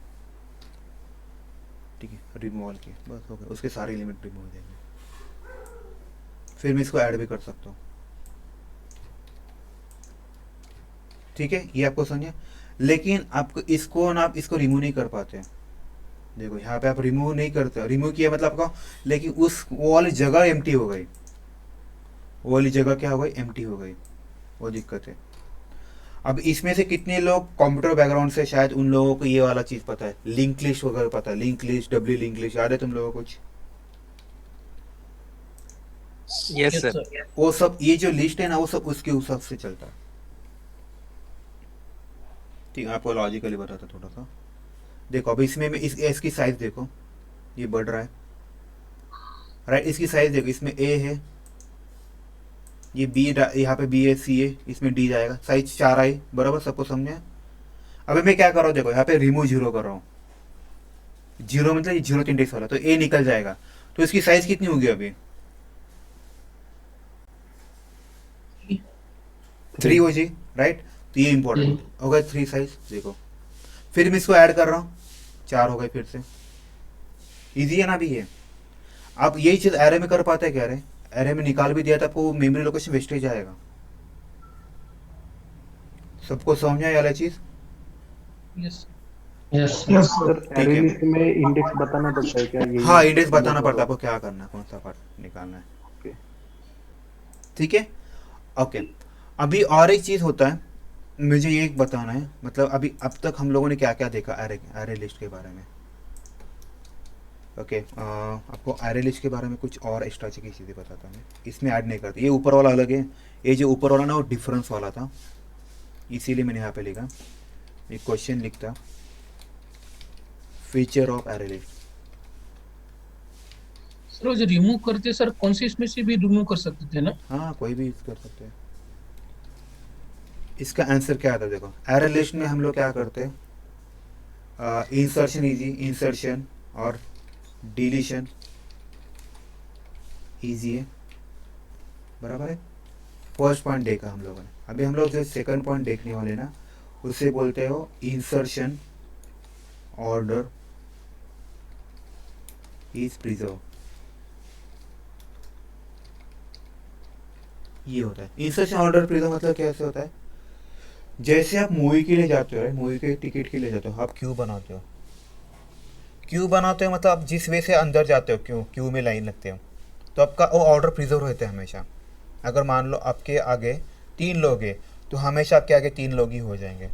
ठीक है, रिमूव ऑल किया बस हो गया, उसके सारे एलिमेंट रिमूव हो जाएंगे। फिर मैं इसको ऐड भी कर सकता हूँ। ठीक है, ये आपको समझे। लेकिन आपको इसको ना, आप इसको रिमूव नहीं कर पाते। देखो यहाँ पे आप रिमूव नहीं करते, रिमूव किया मतलब आपका, लेकिन उस वो वाली जगह एम्प्टी हो गई, वो वाली जगह क्या हो गई, एम्प्टी हो गई, वो दिक्कत है। अब इसमें से कितने लोग कंप्यूटर बैकग्राउंड से, शायद उन लोगों को ये वाला चीज़ पता है, लिंक लिस्ट वगैरह पता है, link list, W link list, याद है तुम लोगों को कुछ? Yes yes sir. सर। वो सब, ये जो लिस्ट है ना, वो सब उसके हिसाब से चलता है। ठीक है, आपको लॉजिकली बताता थोड़ा सा। देखो अब इसमें मैं इसकी साइज देखो, ये बढ़ रहा है, राइट। इसकी साइज देखो, इसमें ए है, ये बी, यहाँ पे बी है, सी है, इसमें डी जाएगा, साइज 4 आई, बराबर, सबको समझे? अभी मैं क्या कर रहा हूँ, देखो यहाँ पे रिमूव जीरो कर रहा हूँ, जीरो मतलब ये जीरो इंडेक्स वाला, तो ए निकल जाएगा, तो इसकी साइज कितनी होगी अभी? 3 हो जी, राइट। तो ये इंपॉर्टेंट हो गया, 3 साइज देखो। फिर मैं इसको ऐड कर रहा हूँ, 4 हो गए फिर से। इजी है ना अभी ये? आप यही चीज़ एरे में कर पाते हैं क्या? एरे में निकाल भी दिया था आपको, मेमोरी लोकेशन वेस्टेज जाएगा। सबको समझ में आई वाला चीज़? यस यस सर ठीक एरे है, लिस्ट में इंडेक्स बताना पड़ता है क्या? यही हाँ इंडेक्स बताना मतलब पड़ता है आपको, क्या करना है, कौन सा पार्ट निकालना है। ओके। ठीक है, ओके। अभी और एक चीज़ होता है, मुझे ये एक बताना है, मतलब अभी अब तक हम लोगों ने क्या क्या देखा एरे, एरे लिस्ट के बारे में। ओके, आपको एरे लिस्ट के बारे में कुछ और एक्स्ट्रा की चीज़ें बताता मैं, इसमें ऐड नहीं करती। ये ऊपर वाला अलग है, ये जो ऊपर वाला ना वो डिफरेंस वाला था, इसीलिए मैंने यहाँ पे लिखा, एक क्वेश्चन लिखता, feature of array list. Sir, वो जो रिमूव करते सर, कौन सी इसमें से भी रिमूव कर सकते थे ना? हाँ कोई भी यूज़ कर सकते हैं। इसका आंसर क्या आता है, देखो एरे लिस्ट में हम लोग क्या करते हैं, इंसर्शन इजी, इंसर्शन और डिलीशन इजी है, बराबर है। फर्स्ट पॉइंट देखा हम लोगों ने, अभी हम लोग जो सेकंड पॉइंट देखने वाले ना, उससे बोलते हो इंसर्शन ऑर्डर इज प्रिजर्व। ये होता है इंसर्शन ऑर्डर प्रिजर्व, मतलब कैसे होता है, जैसे आप मूवी के लिए जाते हो, राइट, मूवी के टिकट के लिए जाते हो, आप क्यू बनाते हो। क्यू बनाते हो मतलब आप जिस वे से अंदर जाते हो, क्यू क्यू में लाइन लगते हो, तो आपका वो ऑर्डर प्रिजर्व रहता है हमेशा। अगर मान लो आपके आगे 3 लोग हैं, तो हमेशा आपके आगे 3 लोग ही हो जाएंगे,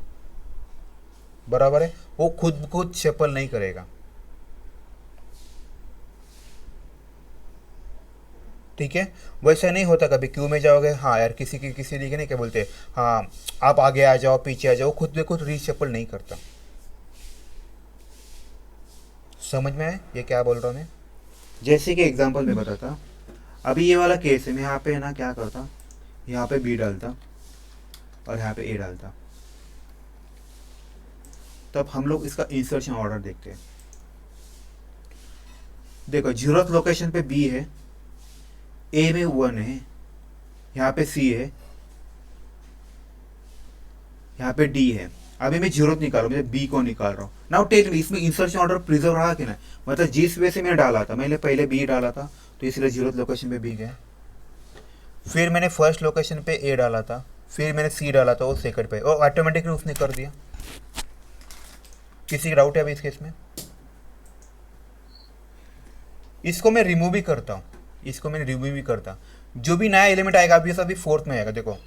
बराबर है। वो खुद खुद शफल नहीं करेगा, ठीक है। वैसा नहीं होता कभी क्यू में जाओगे, हाँ यार किसी लिए नहीं, क्या बोलते हैं, हाँ आप आगे आ जाओ पीछे आ जाओ, खुद में खुद रीशफल नहीं करता। समझ में आए ये क्या बोल रहा हूँ मैं? जैसे कि एग्जांपल में बताता, अभी ये वाला केस है, मैं यहाँ पे ना क्या करता, यहाँ पे बी डालता और यहाँ पे ए डालता। तब हम लोग इसका इंसर्शन ऑर्डर देखते हैं। देखो जीरोथ लोकेशन पे बी है, ए में 1 है, यहाँ पे सी है, यहाँ पे डी है। अभी मैं जीरोथ निकाल रहा हूँ, मैं बी को निकाल रहा हूँ। नाउ टेल मी, इसमें इंसर्शन ऑर्डर प्रिजर्व रहा कि ना, मतलब जिस वे से मैंने डाला था, मैंने पहले बी डाला था तो इसलिए जीरोथ लोकेशन पे बी गया। फिर मैंने फर्स्ट लोकेशन पे ए डाला था, फिर मैंने सी डाला था वो सेकंड पे, और ऑटोमेटिकली उसने कर दिया। किसी का डाउट है अभी इस केस में? इसको मैं रिमूव भी करता हूँ, इसको मैं रिमूव भी करता, जो भी नया एलिमेंट आएगा अभी सभी फोर्थ में आएगा। देखो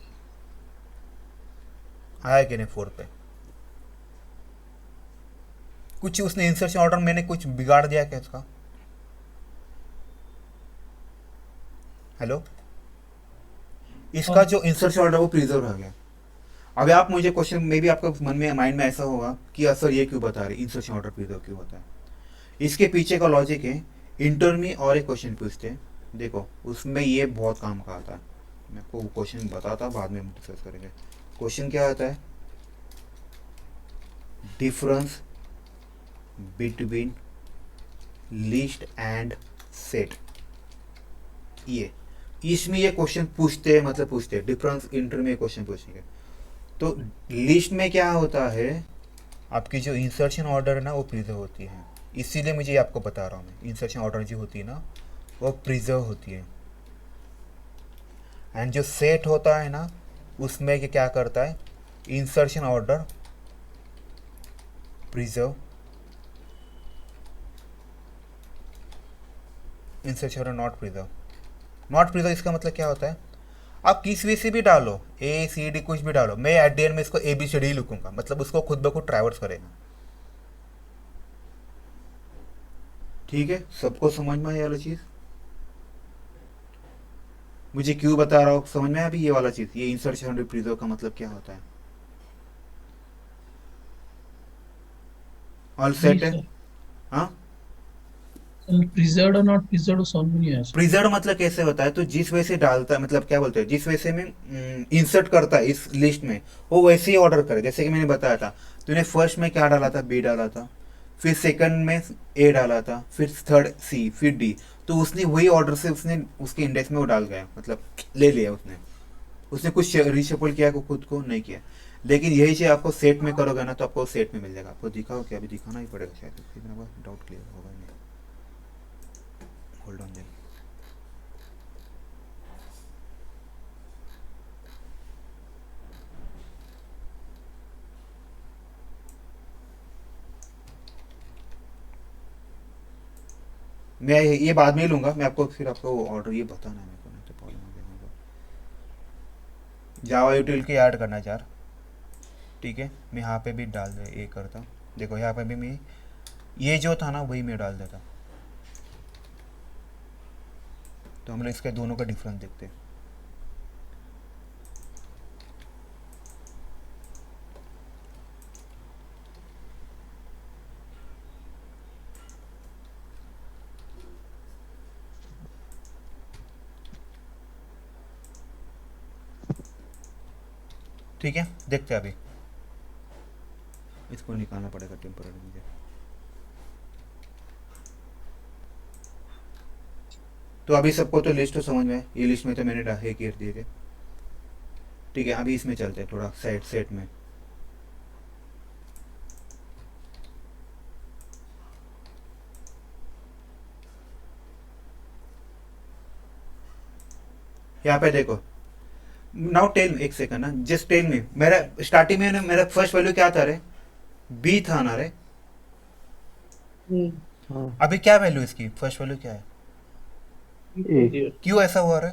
आया कि नहीं फोर्थ पे? कुछ उसने इंसर्शन ऑर्डर मैंने कुछ बिगाड़ दिया क्या इसका? हेलो, इसका हाँ जो इंसर्शन ऑर्डर वो प्रिजर्व रह गया। अभी आप मुझे क्वेश्चन में भी आपका मन में माइंड में ऐसा होगा कि सर ये क्यों बता रहे इंसर्शन ऑर्डर प्रिजर्व क्यों होता है। इसके पीछे का लॉजिक है, इंटर में और एक क्वेश्चन पूछते हैं, देखो उसमें ये बहुत काम का आता है। मैं आपको क्वेश्चन बताता, बाद में हम डिस्कस करेंगे। क्वेश्चन क्या आता है, difference between list and set. ये इसमें ये क्वेश्चन पूछते हैं, मतलब पूछते हैं डिफरेंस इंटर में क्वेश्चन पूछेंगे। तो लिस्ट में क्या होता है, आपकी जो इंसर्शन ऑर्डर है ना वो प्रिजर्व होती है, इसीलिए मुझे ये आपको बता रहा हूँ मैं, इंसर्शन ऑर्डर जो होती है ना वो प्रिजर्व होती है। एंड जो सेट होता है ना उसमें ये क्या करता है, insertion order preserve, insertion order not preserve. Not preserve इसका मतलब क्या होता है, आप किस वे से भी डालो, ए सी डी कुछ भी डालो, मैं एट द एंड में इसको ए बी सी डी लिखूंगा, मतलब उसको खुद ब खुद ट्रैवर्स करेगा। ठीक है, सबको समझ में आया ये वाला चीज? मुझे क्यों बता रहा हूँ, समझ में आया अभी ये वाला चीज, ये इंसर्शन प्रिजर्व का मतलब क्या होता है? ऑल नहीं सेट है? सर, हाँ, प्रिजर्व और नॉट प्रिजर्व समझ में नहीं आया सर। प्रिजर्व मतलब कैसे होता है, तो जिस वजह से डालता है, मतलब क्या बोलते हैं, जिस वजह से में इंसर्ट करता है इस लिस्ट में, वो वैसे ही ऑर्डर करे। जैसे कि मैंने बताया था, तूने फर्स्ट में क्या डाला था, बी डाला था, फिर सेकंड में ए डाला था, फिर थर्ड सी, फिर डी, तो उसने वही ऑर्डर से उसने उसके इंडेक्स में वो डाल गया, मतलब ले लिया उसने। उसने कुछ रिशफल किया को खुद को नहीं किया। लेकिन यही चीज़ आपको सेट में करोगे ना तो आपको सेट में मिल जाएगा। आपको दिखाओ क्या, अभी दिखाना ही पड़ेगा शायद, फिर मेरा डाउट क्लियर होगा नहीं। Hold on then. मैं ये बाद में ही लूंगा, मैं आपको फिर आपको ऑर्डर ये बताना है मेरे को, नहीं तो प्रॉब्लम हो जाएगा। जावा यूटिल के ऐड करना है यार, ठीक है। मैं यहाँ पे भी डाल दे ये करता हूँ, देखो यहाँ पे भी मैं ये जो था ना वही मैं डाल देता। तो हम लोग इसके दोनों का डिफरेंस देखते हैं। ठीक है, देखते हैं अभी, इसको निकालना पड़ेगा टेम्पररी मुझे। तो अभी सबको तो लिस्ट तो समझ में है, ये लिस्ट में तो मैंने डाले कर दिए थे। ठीक है, अभी इसमें चलते हैं थोड़ा साइड सेट में। यहाँ पे देखो, नाउ टेल एक सेकंड ना, जस्ट टेल मी, मेरा स्टार्टिंग में ना मेरा फर्स्ट वैल्यू क्या था रे, बी था ना रे, हम्म, अभी क्या वैल्यू इसकी, फर्स्ट वैल्यू क्या है, ए क्यों ऐसा हुआ रे?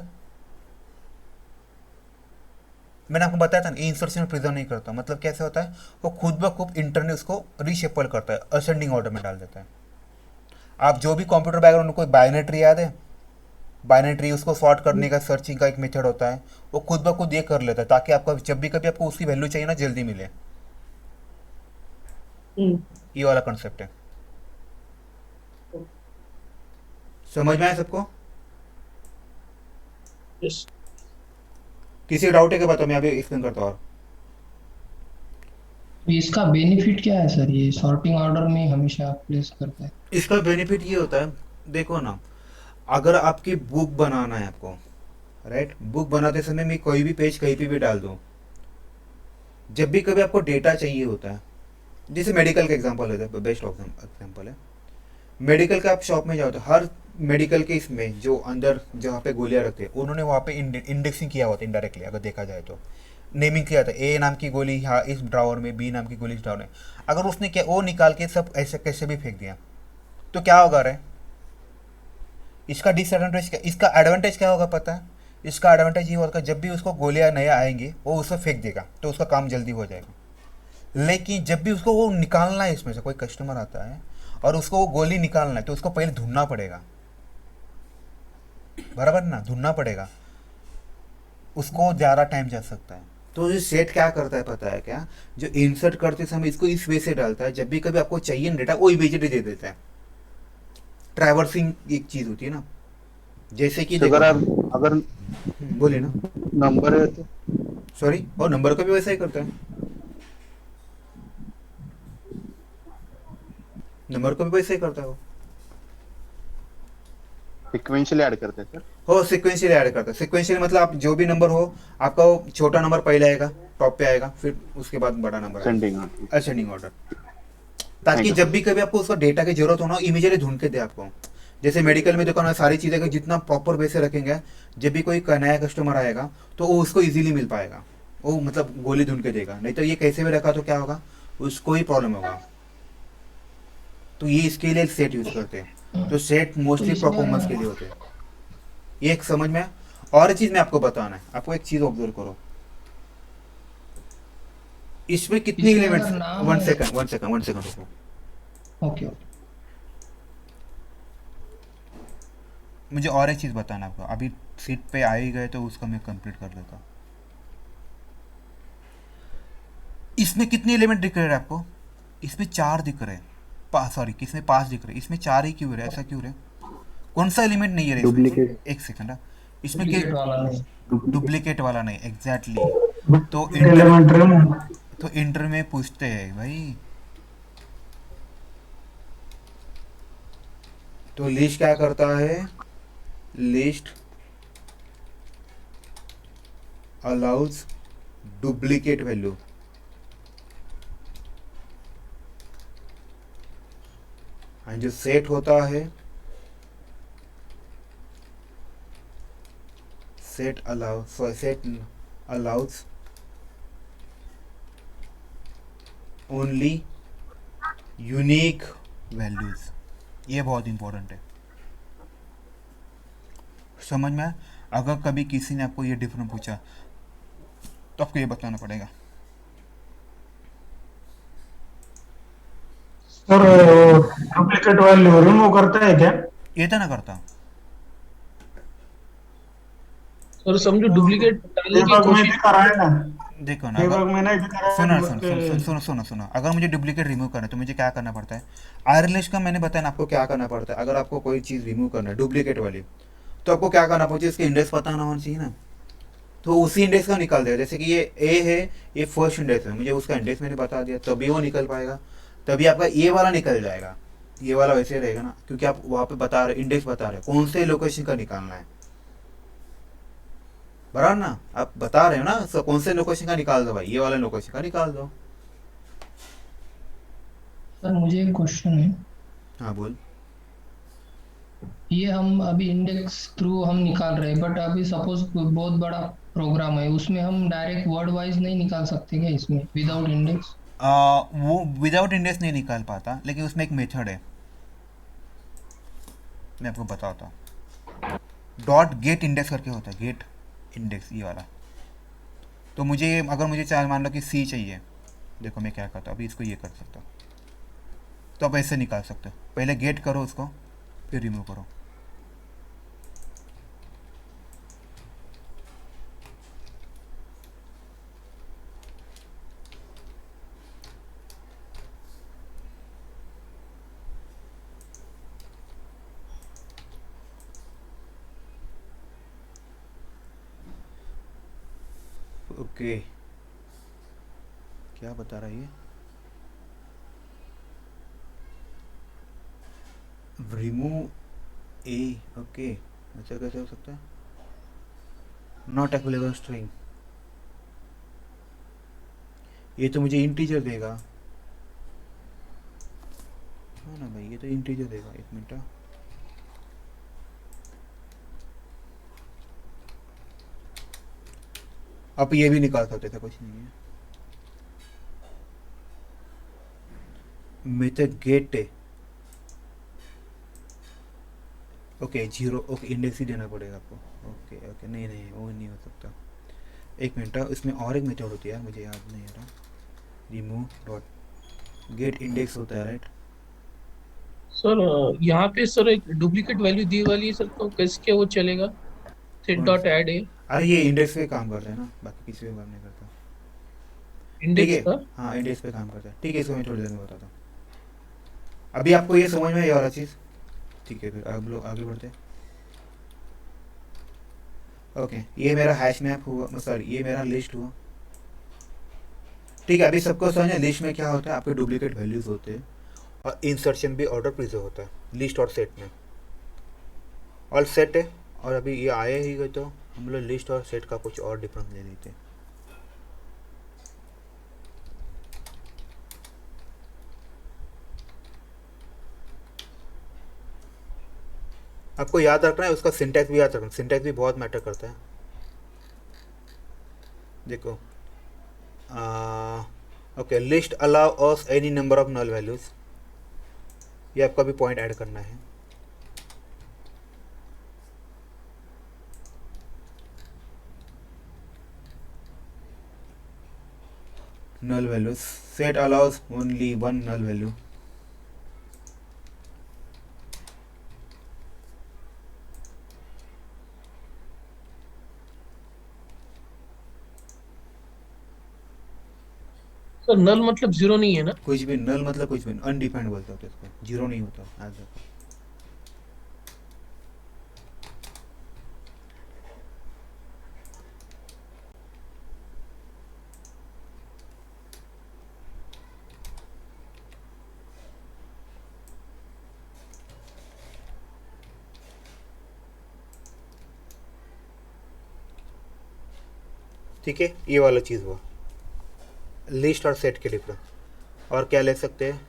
मैंने आपको बताया था ना, इंसर्शन में प्रिजर्व नहीं करता, मतलब कैसे होता है, वो खुद ब खुद इंटरनल उसको रीशेपल करता है, असेंडिंग ऑर्डर में डाल देता है। आप जो भी कंप्यूटर बैकग्राउंड को बाइनरी ट्री याद है, बाइनरी ट्री उसको सॉर्ट करने का सर्चिंग का एक मेथड होता है, वो खुद ब खुद ये कर लेता है, ताकि आपका जब भी कभी आपको उसकी वैल्यू चाहिए ना जल्दी मिले। हम्म, ये वाला कंसेप्ट है, समझ में आया सबको? yes। किसी डाउट है क्या, बताओ, मैं अभी एक्सप्लेन करता हूँ और। इसका बेनिफिट क्या है सर, ये सॉर्टिंग ऑर्डर में हमेशा प्लेस करता है? इसका बेनिफिट ये होता है, देखो ना, अगर आपकी बुक बनाना है आपको, राइट, बुक बनाते समय मैं कोई भी पेज कहीं पे भी डाल दूँ, जब भी कभी आपको डेटा चाहिए होता है, जैसे मेडिकल का एग्जांपल होता है, बेस्ट एग्जांपल है, मेडिकल का आप शॉप में जाओ तो हर मेडिकल के इसमें जो अंदर जहाँ पे गोलियां रखते हैं, उन्होंने वहाँ पे इंडेक्सिंग किया होता है इनडायरेक्टली, अगर देखा जाए तो नेमिंग किया था, ए नाम की गोली हाँ इस ड्रावर में, बी नाम की गोली इस ड्रावर में। अगर उसने क्या वो निकाल के सब ऐसे कैसे भी फेंक दिया, तो क्या होगा रे? इसका डिसएडवांटेज क्या, इसका एडवांटेज क्या होगा पता है? इसका एडवांटेज ये होगा, जब भी उसको गोलियां नया आएंगे वो उसे फेंक देगा, तो उसका काम जल्दी हो जाएगा। लेकिन जब भी उसको वो निकालना है, इसमें से कोई कस्टमर आता है और उसको वो गोली निकालना है, तो उसको पहले ढूंढना पड़ेगा, बराबर ना, ढूंढना पड़ेगा, उसको ज़्यादा टाइम जा सकता है। तो ये सेट क्या करता है पता है क्या, जो इंसर्ट करते समय इसको इस वे से डालता है, जब भी कभी आपको चाहिए डेटा वो इमीडिएटली दे देता है। ट्रैवर्सिंग एक चीज़ होती है ना, जैसे कि तो देखो, अगर बोलिए ना, नंबर है तो सॉरी, और नंबर का भी वैसा ही करता है, नंबर का भी वैसा ही करता है वो। सिक्वेंशियली ऐड करते हैं सर। हो सिक्वेंशियल ऐड करता है, सिक्वेंशियल मतलब आप जो भी नंबर हो, आपका वो छोटा नंबर पहले आएगा, टॉप पे आएगा, फिर उसके बाद बड़ा नंबर आएगा, सेंडिंग हाँ। असेंडिंग ऑर्डर, ताकि Thank you, जब sir. भी कभी आपको उसका डेटा की जरूरत हो ना, इमीडिएटली ढूंढ के दे आपको। जैसे मेडिकल में देखो ना, सारी चीज़ें का जितना प्रॉपर वे से रखेंगे, जब भी कोई नया कस्टमर आएगा तो वो उसको इजीली मिल पाएगा, वो मतलब गोली ढूंढ के देगा, नहीं तो ये कैसे भी रखा तो क्या होगा, उसको ही प्रॉब्लम होगा। तो ये इसके लिए सेट यूज करते हैं, तो सेट मोस्टली इसमें- परफॉर्मेंस के लिए होते हैं। ये एक समझ में आया? और एक चीज मैं आपको बताना है, आपको एक चीज ऑब्जर्व करो, इसमें कितनी इसमें एलिमेंट्स, अगर नाम वन है- second one second one second रुको, ओके ओके। मुझे और एक चीज बताना है आपको, अभी सीट पे आ ही गए तो उसको मैं कंप्लीट कर लेता हूँ। इसमें कितने एलिमेंट दिख रहे हैं आपको? इसमें 4 दिख रहे हैं, सॉरी किसमें 5 दिख रहे हैं, इसमें 4 ही क्यों रहे, ऐसा क्यों रहे? कौन सा एलिमेंट नहीं है रे इसमें? डुप्लीकेट एक सेकंड, इसमें डुप्लीकेट वाला नहीं। डुप्लीकेट वाला नहीं, एग्जैक्टली। तो इंटर, तो इंटर में पूछते हैं भाई, तो लिस्ट क्या करता है, list allows duplicate value, and जो सेट होता है, set allows only unique values. ये बहुत इंपॉर्टेंट है, समझ में आया? अगर कभी किसी ने आपको ये डिफरेंट पूछा तो आपको ये बताना पड़ेगा। सर डुप्लीकेट वैल्यू रिमूव करता है क्या? ये तो ना करता, और समझो डुप्लीकेट डालने की दीपक में कोशिश, दिखा रहा है ना, देखो ना, दीपक अगर में नहीं दिखा रहा सुनो है सुनो उसके- सुनो सुनो सुनो सुनो, अगर मुझे डुप्लीकेट रिमूव करना है तो मुझे क्या करना पड़ता है? आयरलिस्ट का मैंने बताया ना आपको क्या करना पड़ता है, अगर आपको कोई चीज़ रिमूव करना है डुप्लीकेट वाली, तो आपको क्या करना पड़ता है, इसके इंडेक्स पता ना होना चाहिए ना, तो उसी इंडेक्स का निकाल देगा। जैसे कि ये ए है, ये फर्स्ट इंडेक्स है, मुझे उसका इंडेक्स मैंने बता दिया, तभी वो निकल पाएगा, तभी आपका ये वाला निकल जाएगा। ये वाला वैसे रहेगा ना, क्योंकि आप वहाँ पे बता रहे, इंडेक्स बता रहे कौन से लोकेशन का निकालना है, बराबर ना, आप बता रहे हो ना, so कौन से लोकेशन का निकाल दो भाई, ये वाला लोकेशन का निकाल दो। सर मुझे एक क्वेश्चन है, हाँ बोल। ये हम अभी इंडेक्स थ्रू हम निकाल रहे हैं, बट अभी सपोज बहुत बड़ा प्रोग्राम है उसमें हम डायरेक्ट वर्ड वाइज नहीं निकाल सकते क्या इसमें विदाउट इंडेक्स? वो विदाउट इंडेक्स नहीं निकाल पाता, लेकिन उसमें एक मेथड है, मैं आपको बताता हूँ। डॉट गेट इंडेक्स करके होता है, गेट इंडेक्स ये वाला। तो मुझे अगर मुझे चाहे मान लो कि सी चाहिए, देखो मैं क्या करता हूँ, अभी इसको ये कर सकता हूँ, तो आप ऐसे निकाल सकते हो। पहले गेट करो उसको, फिर रिमूव करो। ओके, क्या बता रहा है ये? रिमूव ए, ओके, ऐसा कैसे हो सकता है? नॉट अवेलेबल स्ट्रिंग, ये तो मुझे इंटीजर देगा। हाँ ना भाई, ये तो इंटीजर देगा। एक मिनट, आप ये भी निकाल सकते थे, कुछ नहीं है। मेथड गेट है, ओके जीरो, ओके इंडेक्स ही देना पड़ेगा आपको। ओके ओके, नहीं नहीं वो नहीं हो सकता। एक मिनट, इसमें और एक मेथड होती है, मुझे याद नहीं आ रहा। रिमूव डॉट गेट इंडेक्स होता है, राइट? सर यहाँ पे सर एक डुप्लीकेट वैल्यू दी वाली है सर, तो कैसे क्या वो चलेगा? सेट कौन डॉट सा? ऐड है अरे ये इंडेक्स पे काम करता है ना, बाकी किसी पे काम नहीं करता। ठीक इंडेक्स है, का। हाँ इंडेक्स पे काम करता है। ठीक है, इसको मैं थोड़ी देर में बताता हूँ। अभी आपको ये समझ में आई वाला चीज़? ठीक है, फिर अब लोग आगे बढ़ते हैं। ओके, ये मेरा हैश मैप हुआ, सॉरी ये मेरा लिस्ट हुआ। ठीक है, अभी सबको समझ, लिस्ट में क्या होता है, आपके डुप्लीकेट वैल्यूज होते हैं और इंसर्शन भी ऑर्डर प्रिजर्व होता है लिस्ट और सेट में। ऑल सेट है, और अभी ये आए ही गए, तो हम लोग लिस्ट और सेट का कुछ और डिफरेंस ले लेते हैं। आपको याद रखना है, उसका सिंटैक्स भी याद रखना, सिंटैक्स भी बहुत मैटर करता है। देखो, okay, list allow us any number of null values, ये आपका भी पॉइंट ऐड करना है। null values, set allows only one null value। Sir null मतलब जीरो नहीं है ना? कुछ भी नल मतलब कुछ भी अनडिफाइंड बोलते होते इसको, जीरो नहीं होता एज। ठीक है, ये वाला चीज़ हुआ लिस्ट और सेट के डिफरेंस। और क्या ले सकते हैं?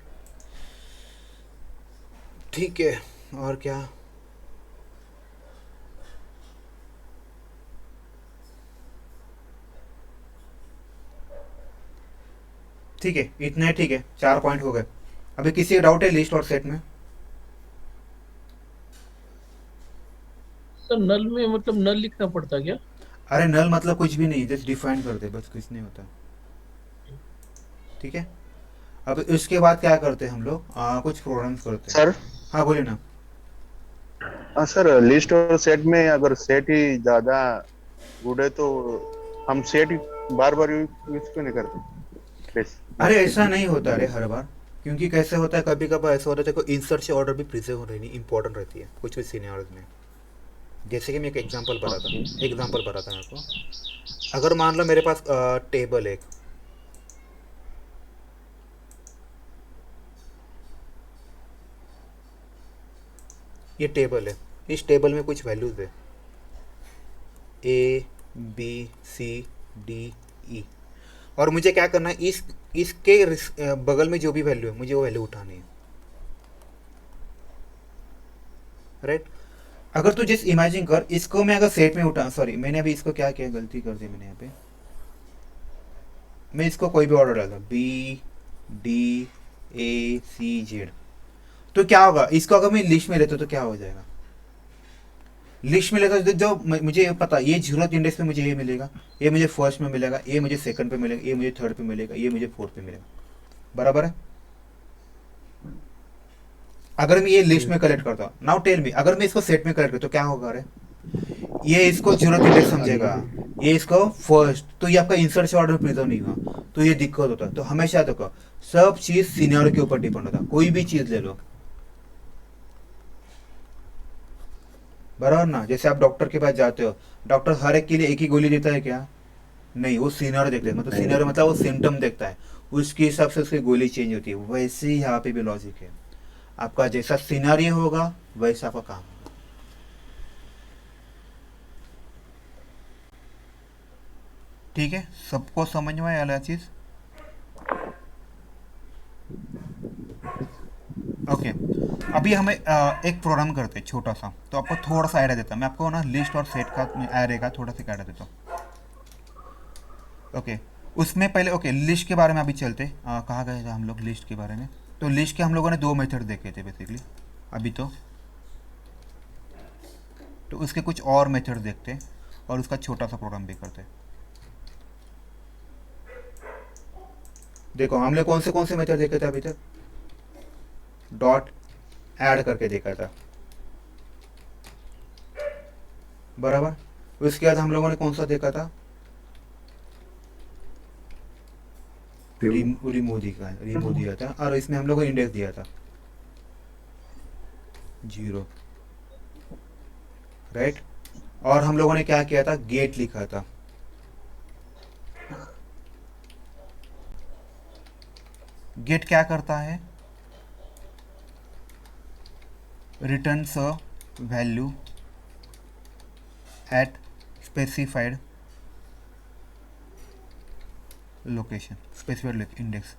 ठीक है, और क्या? ठीक है, इतने ठीक है, 4 पॉइंट हो गए। अभी किसी का डाउट है लिस्ट और सेट में? सर नल में मतलब नल लिखना पड़ता क्या? अरे नल मतलब कुछ भी नहीं, जस्ट डिफाइन कर दे बस, कुछ नहीं होता। ठीक है, अब इसके बाद क्या करते हैं हम लोग, कुछ प्रोग्राम्स करते हैं। सर। हाँ बोलिए ना। हाँ सर, लिस्ट और सेट में अगर सेट ही ज्यादा गुड है तो हम सेट बार बार यूज क्यों नहीं करते? बस। अरे ऐसा नहीं होता रे हर बार, क्योंकि कैसे होता है, कभी कभार ऐसा होता है, देखो इंसर्ट से ऑर्डर भी प्रिजर्व रहनी इंपॉर्टेंट रहती है कुछ कुछ सिनेरियोज में। जैसे कि मैं एक एग्जांपल बताता हूँ आपको। अगर मान लो मेरे पास टेबल है, ये टेबल है, इस टेबल में कुछ वैल्यूज है ए बी सी डी ई, और मुझे क्या करना है, इसके बगल में जो भी वैल्यू है मुझे वो वैल्यू उठानी है, राइट? अगर तू जस्ट इमेजिन कर, इसको मैं अगर सेट में उठा, सॉरी मैंने अभी इसको क्या किया, गलती कर दी मैंने यहाँ पे, मैं इसको कोई भी ऑर्डर डालता B D A C Z, तो क्या होगा, इसको अगर मैं लिस्ट में लेता तो क्या हो जाएगा, लिस्ट में लेता तो जो मुझे पता, ये 0th इंडेक्स पे मुझे ये मिलेगा, ये मुझे फर्स्ट में मिलेगा, ये मुझे सेकंड पे मिलेगा, ये मुझे थर्ड पे मिलेगा, ये मुझे फोर्थ पे मिलेगा, बराबर है। अगर मैं ये लिस्ट में कलेक्ट करता हूँ, नाउ टेल मी, अगर मैं इसको सेट में कलेक्ट करता तो क्या होगा रे, ये इसको 0th इंडेक्स समझेगा, ये इसको फर्स्ट, तो ये आपका इंसर्ट से ऑर्डर प्रिजर्व नहीं हुआ, तो ये दिक्कत होता है। तो हमेशा देखो सब चीज सिनेरियो के ऊपर डिपेंड होता है, कोई भी चीज ले लो, बराबर ना। जैसे आप डॉक्टर के पास जाते हो, डॉक्टर हर एक के लिए एक ही गोली देता है क्या, नहीं, वो सिनेरियो देखते हैं, मतलब सिनेरियो मतलब वो सिम्टम देखता है, उसके हिसाब से उसकी गोली चेंज होती है। वैसे ही यहाँ पे भी लॉजिक है, आपका जैसा सिनेरियो होगा वैसा आपका काम होगा। ठीक है, सबको समझ में आया चीज? ओके, अभी हमें एक प्रोग्राम करते हैं छोटा सा, तो आपको थोड़ा सा आइडिया देता हूँ मैं, आपको ना लिस्ट और सेट का एरे का थोड़ा सा आइडिया देता हूँ। ओके, उसमें पहले ओके लिस्ट के बारे में अभी चलते, कहाँ गए थे हम लोग लिस्ट के बारे में, तो लिस्ट के हम लोगों ने 2 मेथड देखे थे बेसिकली अभी, तो उसके कुछ और मेथड देखते हैं और उसका छोटा सा प्रोग्राम भी करते हैं। देखो हमने कौन से मेथड देखे थे अभी तक, डॉट ऐड करके देखा था, बराबर। उसके बाद हम लोगों ने कौन सा देखा था, रिमूव दिया था, और इसमें हम लोगों ने इंडेक्स दिया था 0, राइट। और हम लोगों ने क्या किया था, गेट लिखा था, गेट क्या करता है, returns a value eight specified location, specified index.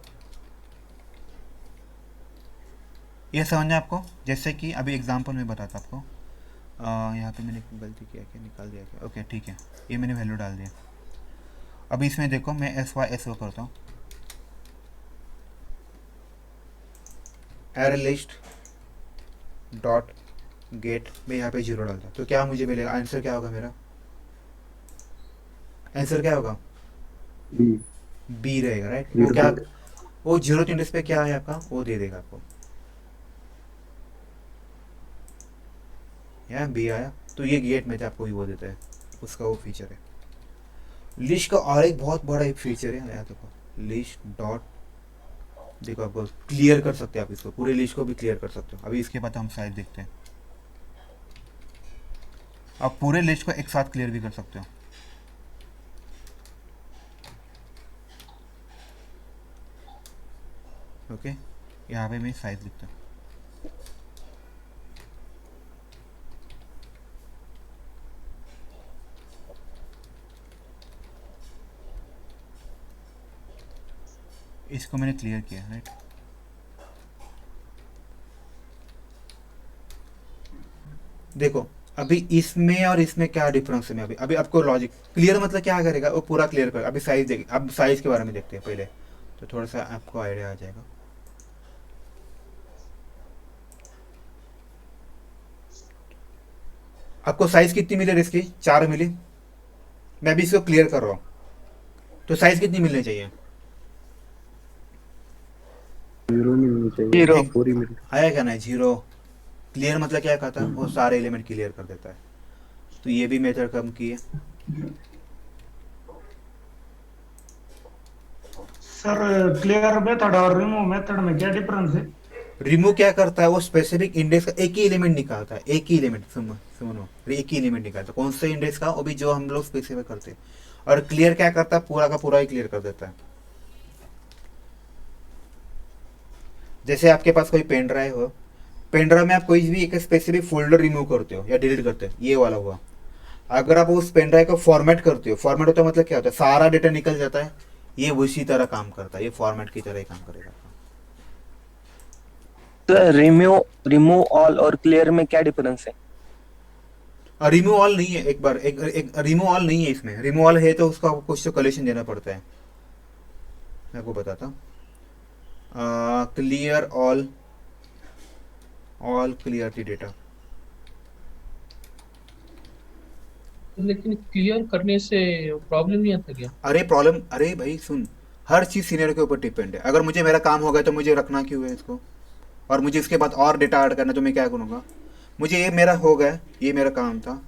ये समझना आपको, जैसे कि अभी एग्जांपल में बताता आपको, यहाँ पे मैंने गलती किया क्या, निकाल दिया क्या, ओके ठीक है, ये मैंने वैल्यू डाल दिया। अभी इसमें देखो मैं SYSO करता हूँ, एरे लिस्ट डॉट गेट में यहाँ पे 0 डालता, तो क्या मुझे मिलेगा, आंसर क्या होगा मेरा, आंसर क्या होगा, बी रहेगा, राइट। वो क्या, वो 0th इंडेक्स पे क्या है आपका, वो दे देगा आपको, यहाँ बी आया, तो ये गेट में आपको वो देता है, उसका वो फीचर है। लिस्ट का और एक बहुत बड़ा एक फीचर है, यहाँ देखो लिस्ट डॉट, देखो आपको क्लियर कर सकते हैं, आप इसको पूरे लिस्ट को भी क्लियर कर सकते हो। अभी इसके बाद हम साइज देखते हैं, आप पूरे लिस्ट को एक साथ क्लियर भी कर सकते हो। ओके, यहाँ पे मैं साइज लिखता हूँ, इसको मैंने क्लियर किया, राइट। देखो अभी इसमें और इसमें क्या डिफरेंस है, अभी अभी आपको लॉजिक क्लियर मतलब क्या करेगा, वो पूरा क्लियर करेगा। अभी साइज देखिए, अब साइज के बारे में देखते हैं पहले, तो थोड़ा सा आपको आइडिया आ जाएगा। आपको साइज कितनी मिली इसकी, 4 मिली, मैं अभी इसको क्लियर कर रहा हूँ, तो साइज कितनी मिलनी चाहिए, 0 नहीं होनी चाहिए, 0 4 ही मिली। आया क्या नहीं, 0 क्लियर मतलब क्या कहता है, वो सारे एलिमेंट क्लियर कर देता है। तो ये भी मेथड कम की है। सर क्लियर मेथड और रिमूव मेथड में क्या डिफरेंस है? रिमूव क्या करता है, वो स्पेसिफिक इंडेक्स का एक ही एलिमेंट निकालता है, एक ही एलिमेंट, सुनो एक ही एलिमेंट निकालता है, कौन से इंडेक्स का, वो भी जो हम लोग स्पेसिफाई करते हैं। और क्लियर क्या करता है, पूरा का पूरा ही क्लियर कर देता है। जैसे आपके पास कोई पेन ड्राइव हो, पेन ड्राइव में आप कोई भी एक स्पेसिफिक फोल्डर रिमूव करते हो या डिलीट करते हो, ये वाला हुआ। अगर आप उस पेन ड्राइव को फॉर्मेट करते हो, फॉर्मेट होता है मतलब क्या होता है, सारा डेटा निकल जाता है, ये उसी तरह काम करता है, ये फॉर्मेट की तरह ही काम करेगा। तो रिमूव ऑल और क्लियर में क्या डिफरेंस है? रिमूव ऑल नहीं है, एक बार एक रिमूव ऑल नहीं है इसमें। रिमूव ऑल है तो उसका कुछ तो कलेक्शन देना पड़ता है, मैं आपको बताता हूँ। Clear all clarity data. लेकिन क्लियर करने से प्रॉब्लम नहीं आता क्या? अरे प्रॉब्लम, अरे भाई सुन, हर चीज़ सीनियर के ऊपर डिपेंड है। अगर मुझे मेरा काम हो गया तो मुझे रखना क्यों है इसको, और मुझे इसके बाद और डेटा ऐड करना तो मैं क्या करूँगा? मुझे ये मेरा हो गया, ये मेरा काम था,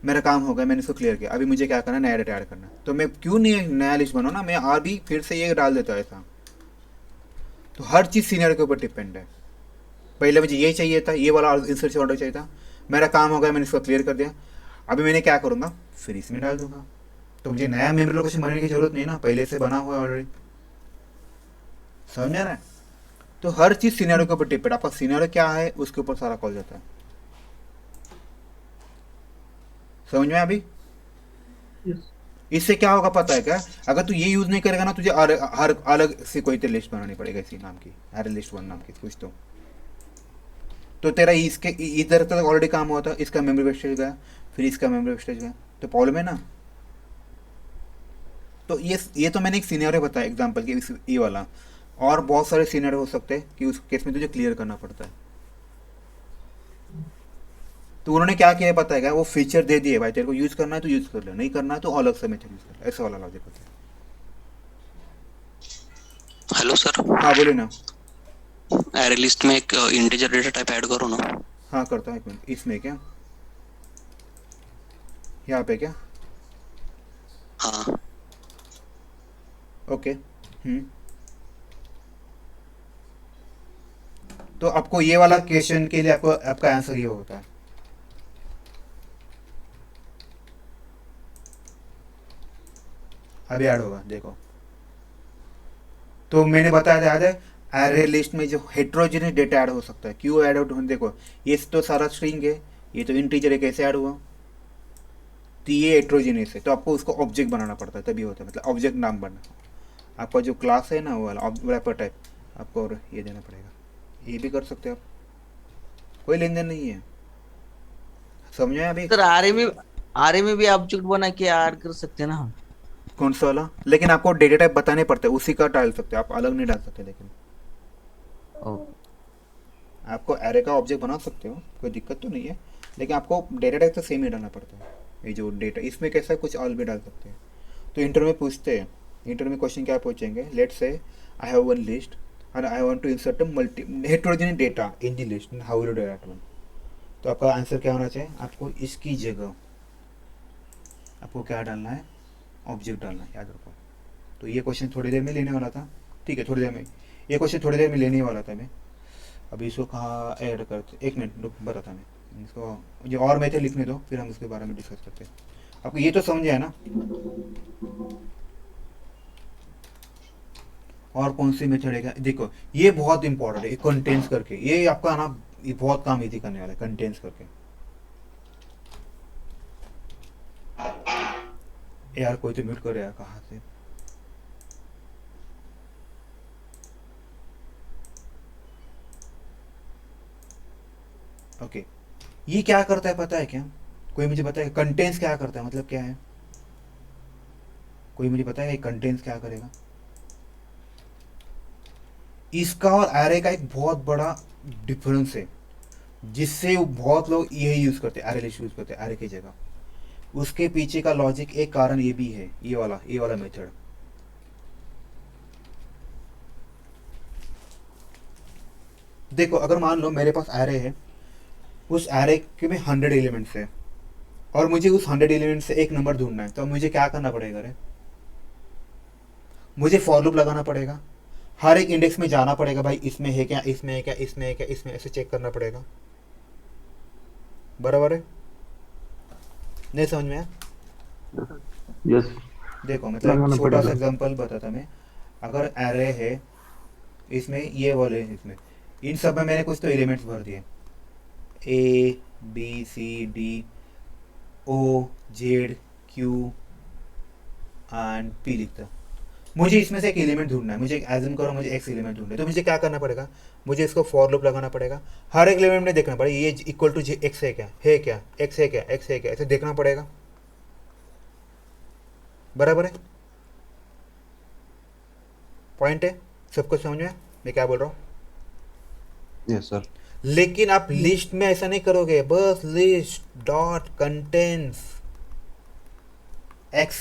मेरा काम हो गया, मैंने इसको क्लियर किया, अभी मुझे क्या करना है, नया डेटा ऐड करना है। तो मैं क्यों नहीं नया लिस्ट बनाऊँ ना, मैं और भी फिर से ये डाल देता ऐसा। तो हर चीज़ सीनियर के ऊपर डिपेंड है। पहले मुझे ये चाहिए था, ये वाला इंसर्ट ऑर्डर चाहिए था, मेरा काम हो गया, मैंने इसको क्लियर कर दिया, अभी मैंने क्या करूँगा, फिर इसमें डाल दूंगा। तो मुझे नया मेमोरी लोकेशन बनाने की जरूरत नहीं ना, पहले से बना हुआ है ऑलरेडी। समझ में आ रहा है? तो हर चीज़ सिनेरियो के ऊपर डिपेंड, आपका सिनेरियो क्या है उसके ऊपर सारा कॉल जाता है। समझ में अभी? Yes. इससे क्या होगा पता है क्या, अगर तू ये यूज नहीं करेगा ना, तुझे हर अलग से कोई तो लिस्ट बनानी पड़ेगा इसी नाम की, हर लिस्ट वन नाम की कुछ तो तेरा इसके इधर तक ऑलरेडी काम हुआ था, इसका मेमोरी वेस्टेज गया, फिर इसका मेमोरी वेस्टेज गया, तो प्रॉब्लम है ना। तो ये तो मैंने एक सीनियर बताया एग्जांपल के, ये वाला, और बहुत सारे सीनियर हो सकते हैं कि उस केस में तुझे क्लियर करना पड़ता है। तो उन्होंने क्या किया पता है क्या, वो फीचर दे दिए भाई, तेरे को यूज करना है तो यूज कर ले, नहीं करना है तो अलग से मेथड यूज कर ले, ऐसा वाला लॉजिक होता है। हेलो सर, हाँ बोले ना। एरे लिस्ट में एक इंटीजर डेटा टाइप ऐड करो ना। हाँ करता हूँ, एक मिनट। इसमें क्या, यहाँ पे क्या, हाँ ओके। तो आपको ये वाला क्वेश्चन के लिए आपको आपका आंसर ये होता है। अभी ऐड होगा देखो। तो मैंने बताया था याद है, एरे लिस्ट में जो हेट्रोजेनियस डेटा ऐड हो सकता है, क्यों ऐड आउट, देखो ये तो सारा स्ट्रिंग है, ये तो इंटीजर है, कैसे ऐड हुआ, तो ये हेट्रोजेनियस है, तो आपको उसको ऑब्जेक्ट बनाना पड़ता है, तभी होता है, मतलब ऑब्जेक्ट नाम बनना। आपका जो क्लास है ना वो वाला रैपर टाइप, आपको और ये देना पड़ेगा। ये भी कर सकते हो आप, कोई लेन देन नहीं है। समझ में अभी? सर आरए में भी ऑब्जेक्ट बना के ऐड कर सकते हैं ना हम? कौन सा वाला? लेकिन आपको डेटा टाइप बताने पड़ते हैं, उसी का डाल सकते हो आप, अलग नहीं डाल सकते। लेकिन आपको एरे का ऑब्जेक्ट बना सकते हो, कोई दिक्कत तो नहीं है, लेकिन आपको डेटा टाइप तो सेम ही डालना पड़ता है। ये जो डेटा इसमें कैसा कुछ और भी डाल सकते हैं। तो इंटर में पूछते हैं, इंटर में क्वेश्चन क्या पूछेंगे, let's say I have one list and I want to insert a heterogeneous data in the list, how will you do that one? तो आपका आंसर क्या होना चाहिए, आपको इसकी जगह आपको क्या डालना है, ऑब्जेक्ट डालना है, याद रखो। तो ये क्वेश्चन थोड़ी देर में लेने वाला था, ठीक है, थोड़ी देर में ये क्वेश्चन थोड़ी देर में लेने वाला था मैं। अभी इसको कहाँ ऐड करते, एक मिनट रुक, बताता मैं इसको, मुझे और मेथड लिखने दो, फिर हम उसके बारे में डिस्कस करते हैं। आपको ये तो समझ आया ना, और कौन सी मेथड है? देखो ये बहुत इंपॉर्टेंट है, कंटेंट्स करके, ये आपका ना ये बहुत काम इजी करने वाला है, कंटेंट्स करके। यार कोई तो म्यूट कर यार, कहाँ से? ओके, ये क्या करता है पता है क्या? कोई मुझे बताएगा कंटेंट्स क्या करता है, मतलब क्या है? कोई मुझे बताएगा ये कंटेंट्स क्या करेगा? इसका और एरे का एक बहुत बड़ा डिफरेंस है, जिससे बहुत लोग यही यूज करते हैं, एरे लिस्ट यूज करते हैं एरे की जगह। उसके पीछे का लॉजिक एक कारण ये भी है, ये वाला मेथड। देखो अगर मान लो मेरे पास एरे है, उस एरे के में 100 एलिमेंट्स है, और मुझे उस 100 एलिमेंट से एक नंबर ढूंढना है, तो मुझे क्या करना पड़ेगा रे? मुझे फॉर लूप लगाना पड़ेगा, हर एक इंडेक्स में जाना पड़ेगा, भाई इसमें है क्या, इसमें है क्या, इसमें है क्या, इसमें, ऐसे चेक करना पड़ेगा। बराबर है? नहीं समझ में आया? यस। देखो मतलब छोटा सा एग्जांपल बताता मैं। अगर एरे है, इसमें ये वाले, इसमें इन सब में मैंने कुछ तो एलिमेंट्स भर दिए, A B C D O Z Q and P लिखता। मुझे इसमें से एक एलिमेंट ढूंढना है, मुझे एज्यूम करो मुझे एक्स एलिमेंट ढूंढना है, तो मुझे क्या करना पड़ेगा, मुझे इसको फॉर लूप लगाना पड़ेगा, हर एक एलिमेंट में देखना पड़ेगा ये इक्वल टू एक्स है क्या, एक्स है क्या, एक्स है क्या, ऐसे देखना पड़ेगा। बराबर है, पॉइंट है, सबको समझ में मैं क्या बोल रहा हूँ। Yes sir. लेकिन आप लिस्ट में ऐसा नहीं करोगे, बस लिस्ट डॉट कंटेंट्स एक्स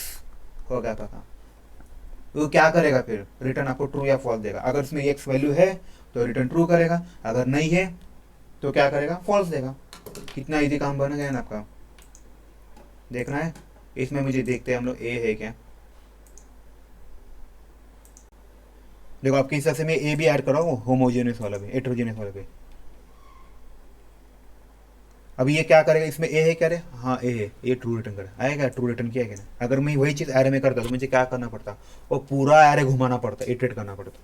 हो गया आपका। वो क्या करेगा फिर, रिटर्न आपको ट्रू या फॉल्स देगा। अगर इसमें एक्स वैल्यू है तो रिटर्न ट्रू करेगा, अगर नहीं है तो क्या करेगा, फॉल्स देगा। कितना इजी काम बन गया ना आपका, देखना है। इसमें मुझे देखते हैं हम लोग ए है क्या, देखो आपके हिसाब से मैं ए भी ऐड कर रहा हूँ, होमोजेनियस वाला भी, हेटेरोजेनियस वाला भी। अभी ये क्या करेगा, इसमें ए है क्या रे, हाँ ए है, ये ट्रू रिटर्न करेगा, आएगा ट्रू रिटर्न किया क्या। अगर मैं वही चीज़ एरे में करता तो मुझे क्या करना पड़ता, वो पूरा एरे घुमाना पड़ता, इटरेट करना पड़ता,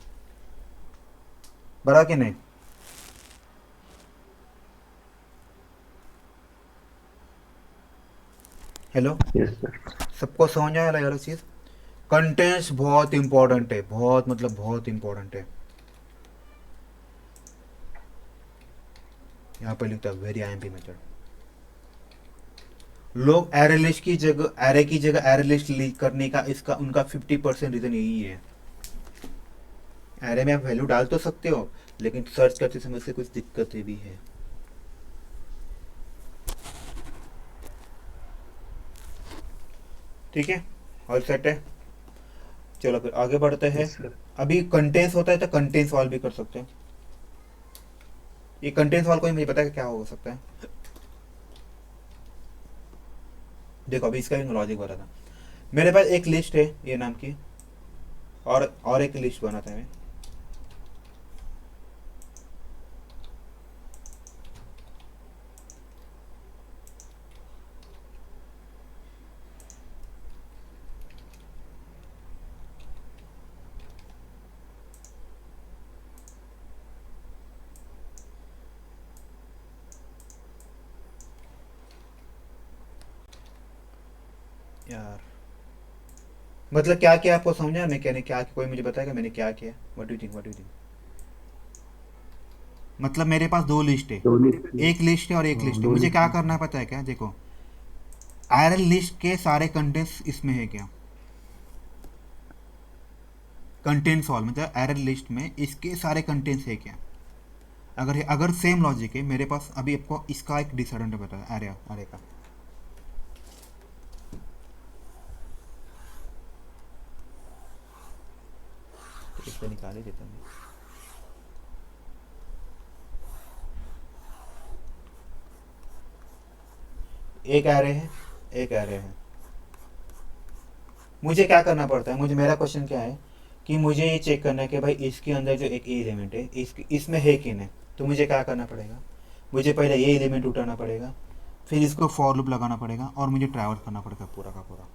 बराबर कि नहीं। Hello, yes sir. सबको समझ आया यार चीज़। कंटेंट्स बहुत इंपॉर्टेंट है, बहुत मतलब बहुत इंपॉर्टेंट है। यहाँ पर लिखता है वेरी आईएमपी मेथड। लोग एरे लिस्ट की जगह, एरे की जगह एरे लिस्ट करने का इसका उनका 50% रीजन यही है। एरे में आप वैल्यू डाल तो सकते हो, लेकिन सर्च करते समय से कुछ दिक्कतें भी है। ठीक है, ऑल सेट है। चलो फिर आगे बढ़ते हैं। अभी कंटेंट्स होता है तो कंटेंट्स वाल भी कर सकते हैं। ये कंटेंट्स वाल को ही मुझे पता है कि क्या हो सकता है। देखो अभी इसका भी लॉजिक बता था। मेरे पास एक लिस्ट है ये नाम की, और एक लिस्ट बनाता है मैं। यार मतलब क्या किया आपको समझा मैं कहने क्या, कोई मुझे बताएगा मैंने क्या किया। What do you think, what do you think. मतलब मेरे पास दो लिस्ट है, एक लिस्ट है और एक लिस्ट है। मुझे क्या करना है पता है क्या, देखो आयरन लिस्ट के सारे कंटेंट्स इसमें है क्या, कंटेंट्स ऑल मतलब आयरन लिस्ट में इसके सारे कंटेंट्स है क्या। अगर सेम लॉजिक है मेरे पास, अभी आपको इसका एक डिसएडवांटेज बताया अरे का। इसको निकाल ही देता हूँ। एक एरे है, एक एरे है। मुझे क्या करना पड़ता है, मुझे मेरा क्वेश्चन क्या है कि मुझे ये चेक करना है कि भाई इसके अंदर जो एक एलिमेंट है इसमें है कि नहीं। तो मुझे क्या करना पड़ेगा, मुझे पहले ये एलिमेंट उठाना पड़ेगा, फिर इसको फॉर लूप लगाना पड़ेगा और मुझे ट्रैवल करना पड़ेगा पूरा का पूरा।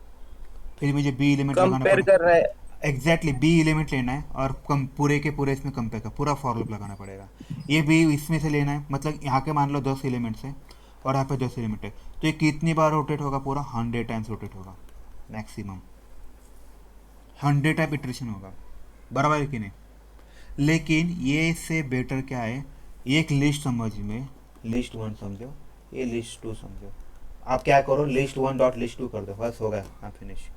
फिर मुझे बी एलिमेंट लगाना कंपेयर पड़ेगा, कर रहा है। एग्जैक्टली बी एलिमेंट लेना है और पूरे के पूरे इसमें कंपेयर का पूरा फॉर लूप लगाना पड़ेगा। ये बी इसमें से लेना है, मतलब यहाँ के मान लो 10 एलिमेंट्स है और यहाँ पे 10 एलिमेंट है, तो ये कितनी बार रोटेट होगा, पूरा 100 टाइम्स रोटेट होगा, मैक्सिमम 100 टाइप इटरेशन होगा, बराबर है कि नहीं। लेकिन ये से बेटर क्या है, एक लिस्ट समझ में, लिस्ट 1 समझो, ये लिस्ट 2 समझो। आप क्या करो, लिस्ट 1 डॉट लिस्ट 2 कर दो, बस हो गया, आप फिनिश।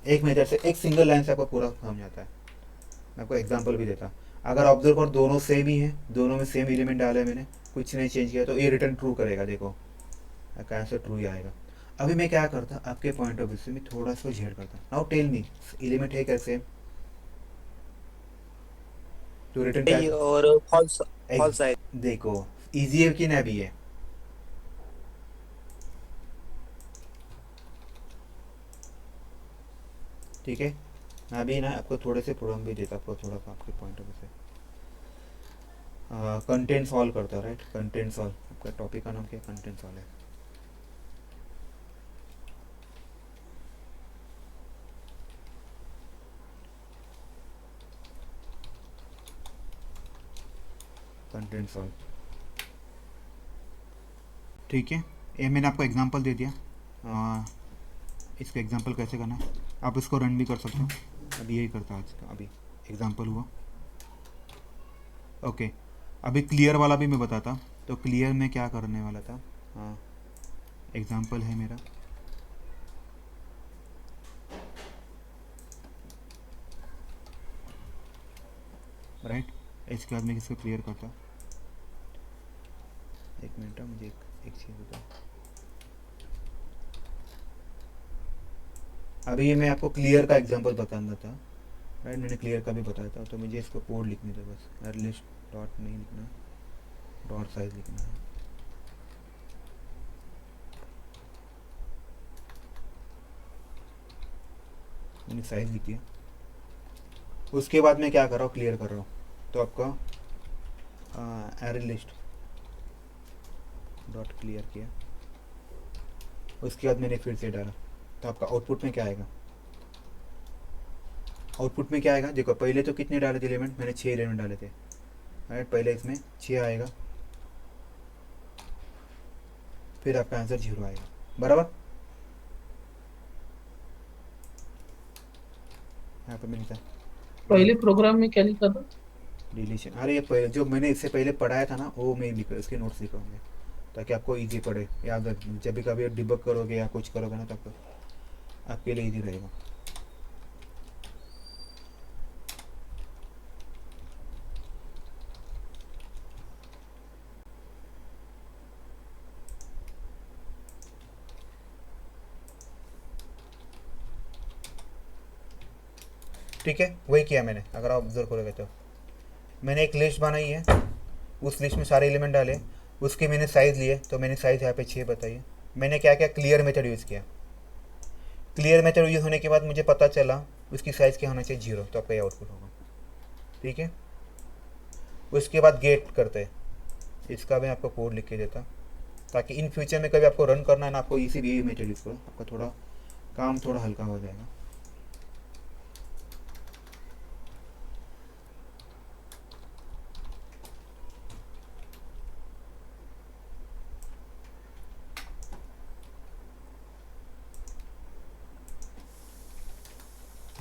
एक मेथड से, एक सिंगल लाइन से आपको पूरा समझ आता है। मैं आपको एग्जांपल भी देता। अगर ऑब्जर्व कर दोनों सेम ही है, दोनों में सेम एलिमेंट डाले मैंने, कुछ नहीं चेंज किया, तो ये रिटर्न ट्रू करेगा। देखो कैसे ट्रू ही आएगा। अभी मैं क्या करता, आपके पॉइंट ऑफ व्यू से मैं थोड़ा सा झेड़ करता। नाउ टेल मी एलिमेंट है कैसे, तो रिटर्न क्या और फॉल्स फॉल्स है। देखो इजी है कि नहीं अभी है। ठीक है, मैं अभी ना आपको थोड़े से प्रॉब्लम भी देता, आपको थोड़ा सा आपके पॉइंट ऑफ व्यू से। कंटेंट सॉल्व करता, राइट, कंटेंट सॉल्व। आपका टॉपिक का नाम क्या, कंटेंट सॉल्व है। कंटेंट सॉल्व, ठीक है। ये मैंने आपको एग्जांपल दे दिया। इसका एग्जांपल कैसे करना है आप इसको रन भी कर सकते हो। अभी यही करता आज का, अभी एग्जांपल हुआ। ओके, अभी क्लियर वाला भी मैं बताता। तो क्लियर में क्या करने वाला था, हाँ एग्जांपल है मेरा, राइट। इसके बाद मैं इसको क्लियर करता। एक मिनट, मुझे एक चीज़ बताओ। अभी ये मैं आपको क्लियर का एग्जांपल बताना था, राइट। मैंने क्लियर का भी बताया था। तो मुझे इसको कोड लिखने था बस, एरलिस्ट डॉट नहीं लिखना, डॉट साइज लिखना है। मैंने साइज लिख दिया। उसके बाद मैं क्या कर रहा हूँ, क्लियर कर रहा हूँ। तो आपका एरे लिस्ट डॉट क्लियर किया। उसके बाद मैंने फिर से डाला। तो आपका आउटपुट में क्या आएगा, आउटपुट में क्या आएगा, देखो पहले तो कितने डाले थे एलिमेंट, मैंने 6 एलिमेंट डाले थे, राइट। पहले इसमें 6 आएगा, फिर आपका आंसर 0 आएगा, बराबर। यहाँ पर मिलता है पहले प्रोग्राम में क्या लिखा था? डिलीशन। अरे ये जो मैंने इससे पहले पढ़ाया था ना, वो मैं लिखा, इसके नोट्स लिखा हूँ मैं, ताकि आपको इजी पड़े, याद रख, जब भी कभी डिबग करोगे या कुछ करोगे ना, तब आपके लिए इजी रहेगा। ठीक है, वही किया मैंने। अगर आप ऑब्जर्व करोगे तो मैंने एक लिस्ट बनाई है, उस लिस्ट में सारे एलिमेंट डाले, उसके मैंने साइज़ लिए। तो मैंने साइज़ यहाँ पे 6 बताइए। मैंने क्या किया, क्लियर मेथड यूज़ किया। क्लियर मेथड यूज़ होने के बाद मुझे पता चला उसकी साइज़ क्या होना चाहिए, 0। तो आपका ये आउटपुट होगा, ठीक है। उसके बाद गेट करते हैं, इसका मैं आपको कोड लिख के देता, ताकि इन फ्यूचर में कभी आपको रन करना है ना, आपको इसी भी मेथड यूज़ करो, आपका थोड़ा काम थोड़ा हल्का हो जाएगा।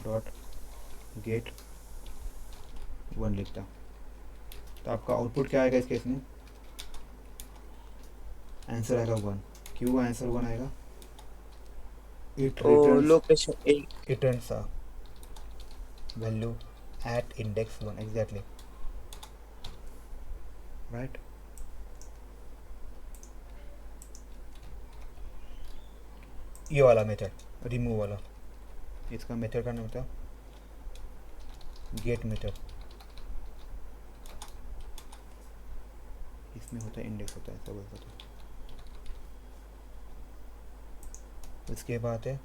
डॉट गेट 1 लिखता। तो आपका आउटपुट क्या आएगा इस केस में, आंसर आएगा 1। क्यों आंसर 1 आएगा, इट तो रिटर्न्स, लोकेशन एक it returns a value at index 1 exactly, right। ये वाला मेथड रिमूव वाला, इसका मेथड का नाम होता है गेट मेथड। इसमें होता है इंडेक्स, होता है सब होता है। उसके बाद है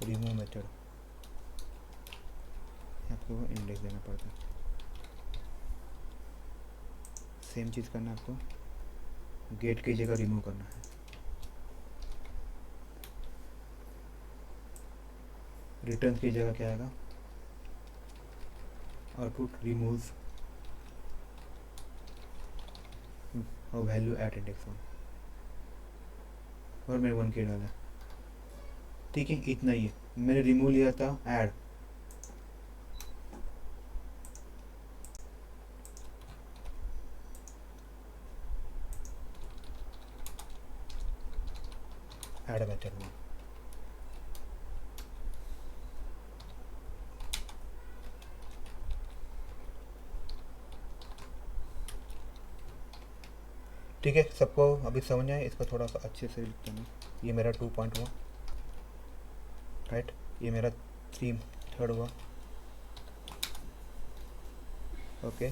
रिमूव मेथड, आपको इंडेक्स देना पड़ता है। सेम चीज़ करना है आपको, गेट की जगह रिमूव करना है। रिटर्न की जगह क्या आएगा, output removes value at index 1, और मैंने 1 के डाला, ठीक है। इतना ही है, मैंने रिमूव लिया था ऐड, ऐड मेथड में। ठीक है, सबको अभी समझ आए। इसको थोड़ा सा अच्छे से लिखते हैं। ये मेरा 2.1, राइट। ये मेरा 3 हुआ, ओके।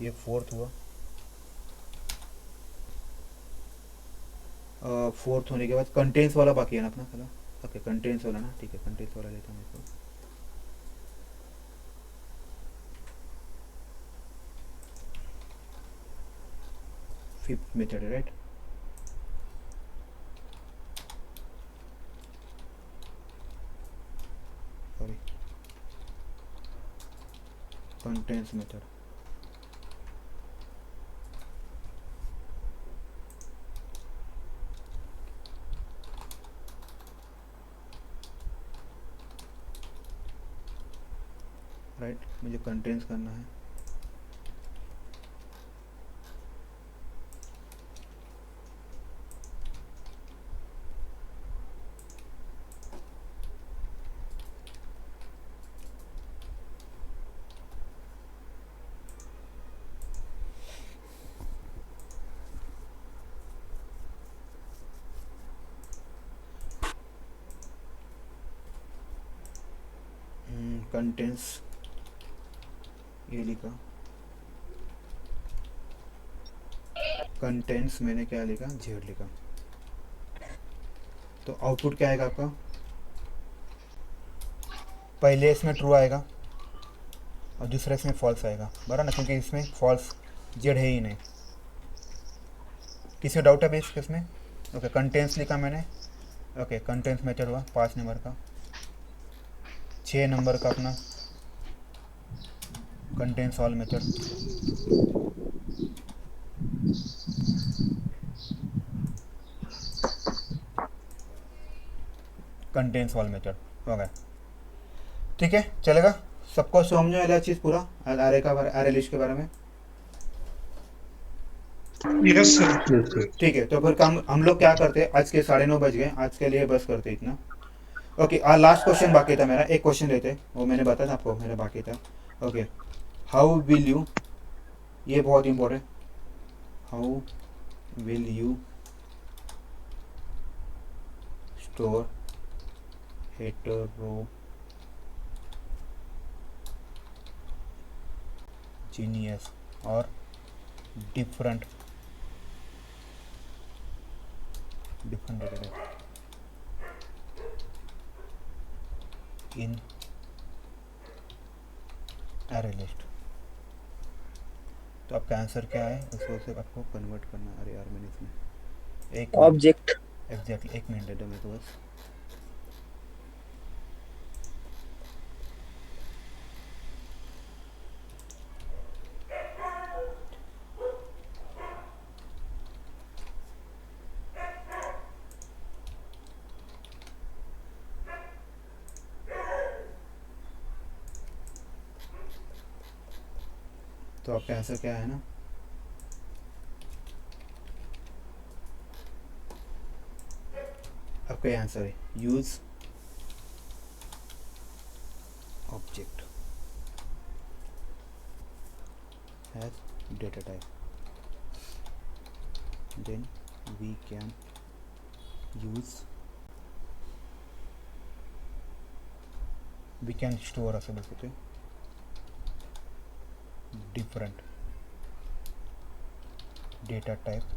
ये 4 हुआ। 4 होने के बाद कंटेंट्स वाला बाकी है ना अपना साला, ओके कंटेंट्स वाला ना, ठीक है कंटेंट्स वाला लेता हूँ इसको। फिफ्थ मेथड है, right. Sorry, contents method. Right, मुझे कंटेंट्स करना है। कंटेंट्स ये लिखा, कंटेंट्स मैंने क्या लिखा, जेड लिखा। तो आउटपुट क्या आएगा आपका, पहले इसमें ट्रू आएगा और दूसरे इसमें फॉल्स आएगा, बराबर ना, क्योंकि इसमें फॉल्स जेड है ही नहीं। किसी डाउट है बेस केस में? ओके, कंटेंट्स लिखा मैंने। ओके, कंटेंट्स मेथड हुआ 5 नंबर का, 6 नंबर का अपना contents all method. Contents all method हो गया, ठीक है, चलेगा सबको समझो वाला चीज़ पूरा एरे लिस्ट के बारे में? Yes sir. Yes sir. ठीक है, तो फिर काम हम लोग क्या करते हैं, आज के 9:30 बज गए, आज के लिए बस करते इतना। ओके, लास्ट क्वेश्चन बाकी था मेरा, एक क्वेश्चन लेते, वो मैंने बताया था आपको, मेरा बाकी था। ओके, हाउ विल यू, ये बहुत important, how will you store heterogeneous और different data in array list। तो आपका आंसर क्या है, उसको से आपको कन्वर्ट करना। अरे यार मैंने इसमें एक ऑब्जेक्ट। एग्जैक्टली 1 मिनट दे दो मेरे को बस। तो आपका आंसर क्या है ना, आपका आंसर है use object has data type, then we can store असं बोल सकते different data type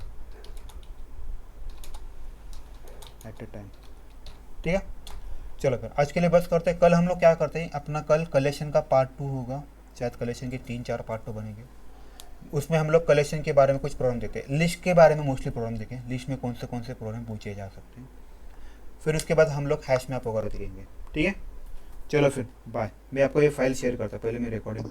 at a time। ठीक है, चलो फिर आज के लिए बस करते हैं। कल हम लोग क्या करते हैं, अपना कल कलेक्शन का पार्ट 2 होगा, शायद कलेक्शन के 3-4 पार्ट 2 बनेंगे। उसमें हम लोग कलेक्शन के बारे में कुछ प्रॉब्लम देते हैं, लिस्ट के बारे में मोस्टली प्रॉब्लम देखें, लिस्ट में कौन से प्रॉब्लम पूछे जा सकते हैं। फिर उसके बाद हम लोग हैश मैप वगैरह देखेंगे, ठीक है। चलो फिर बाय, मैं आपको ये फाइल शेयर करता, पहले मैं रिकॉर्डिंग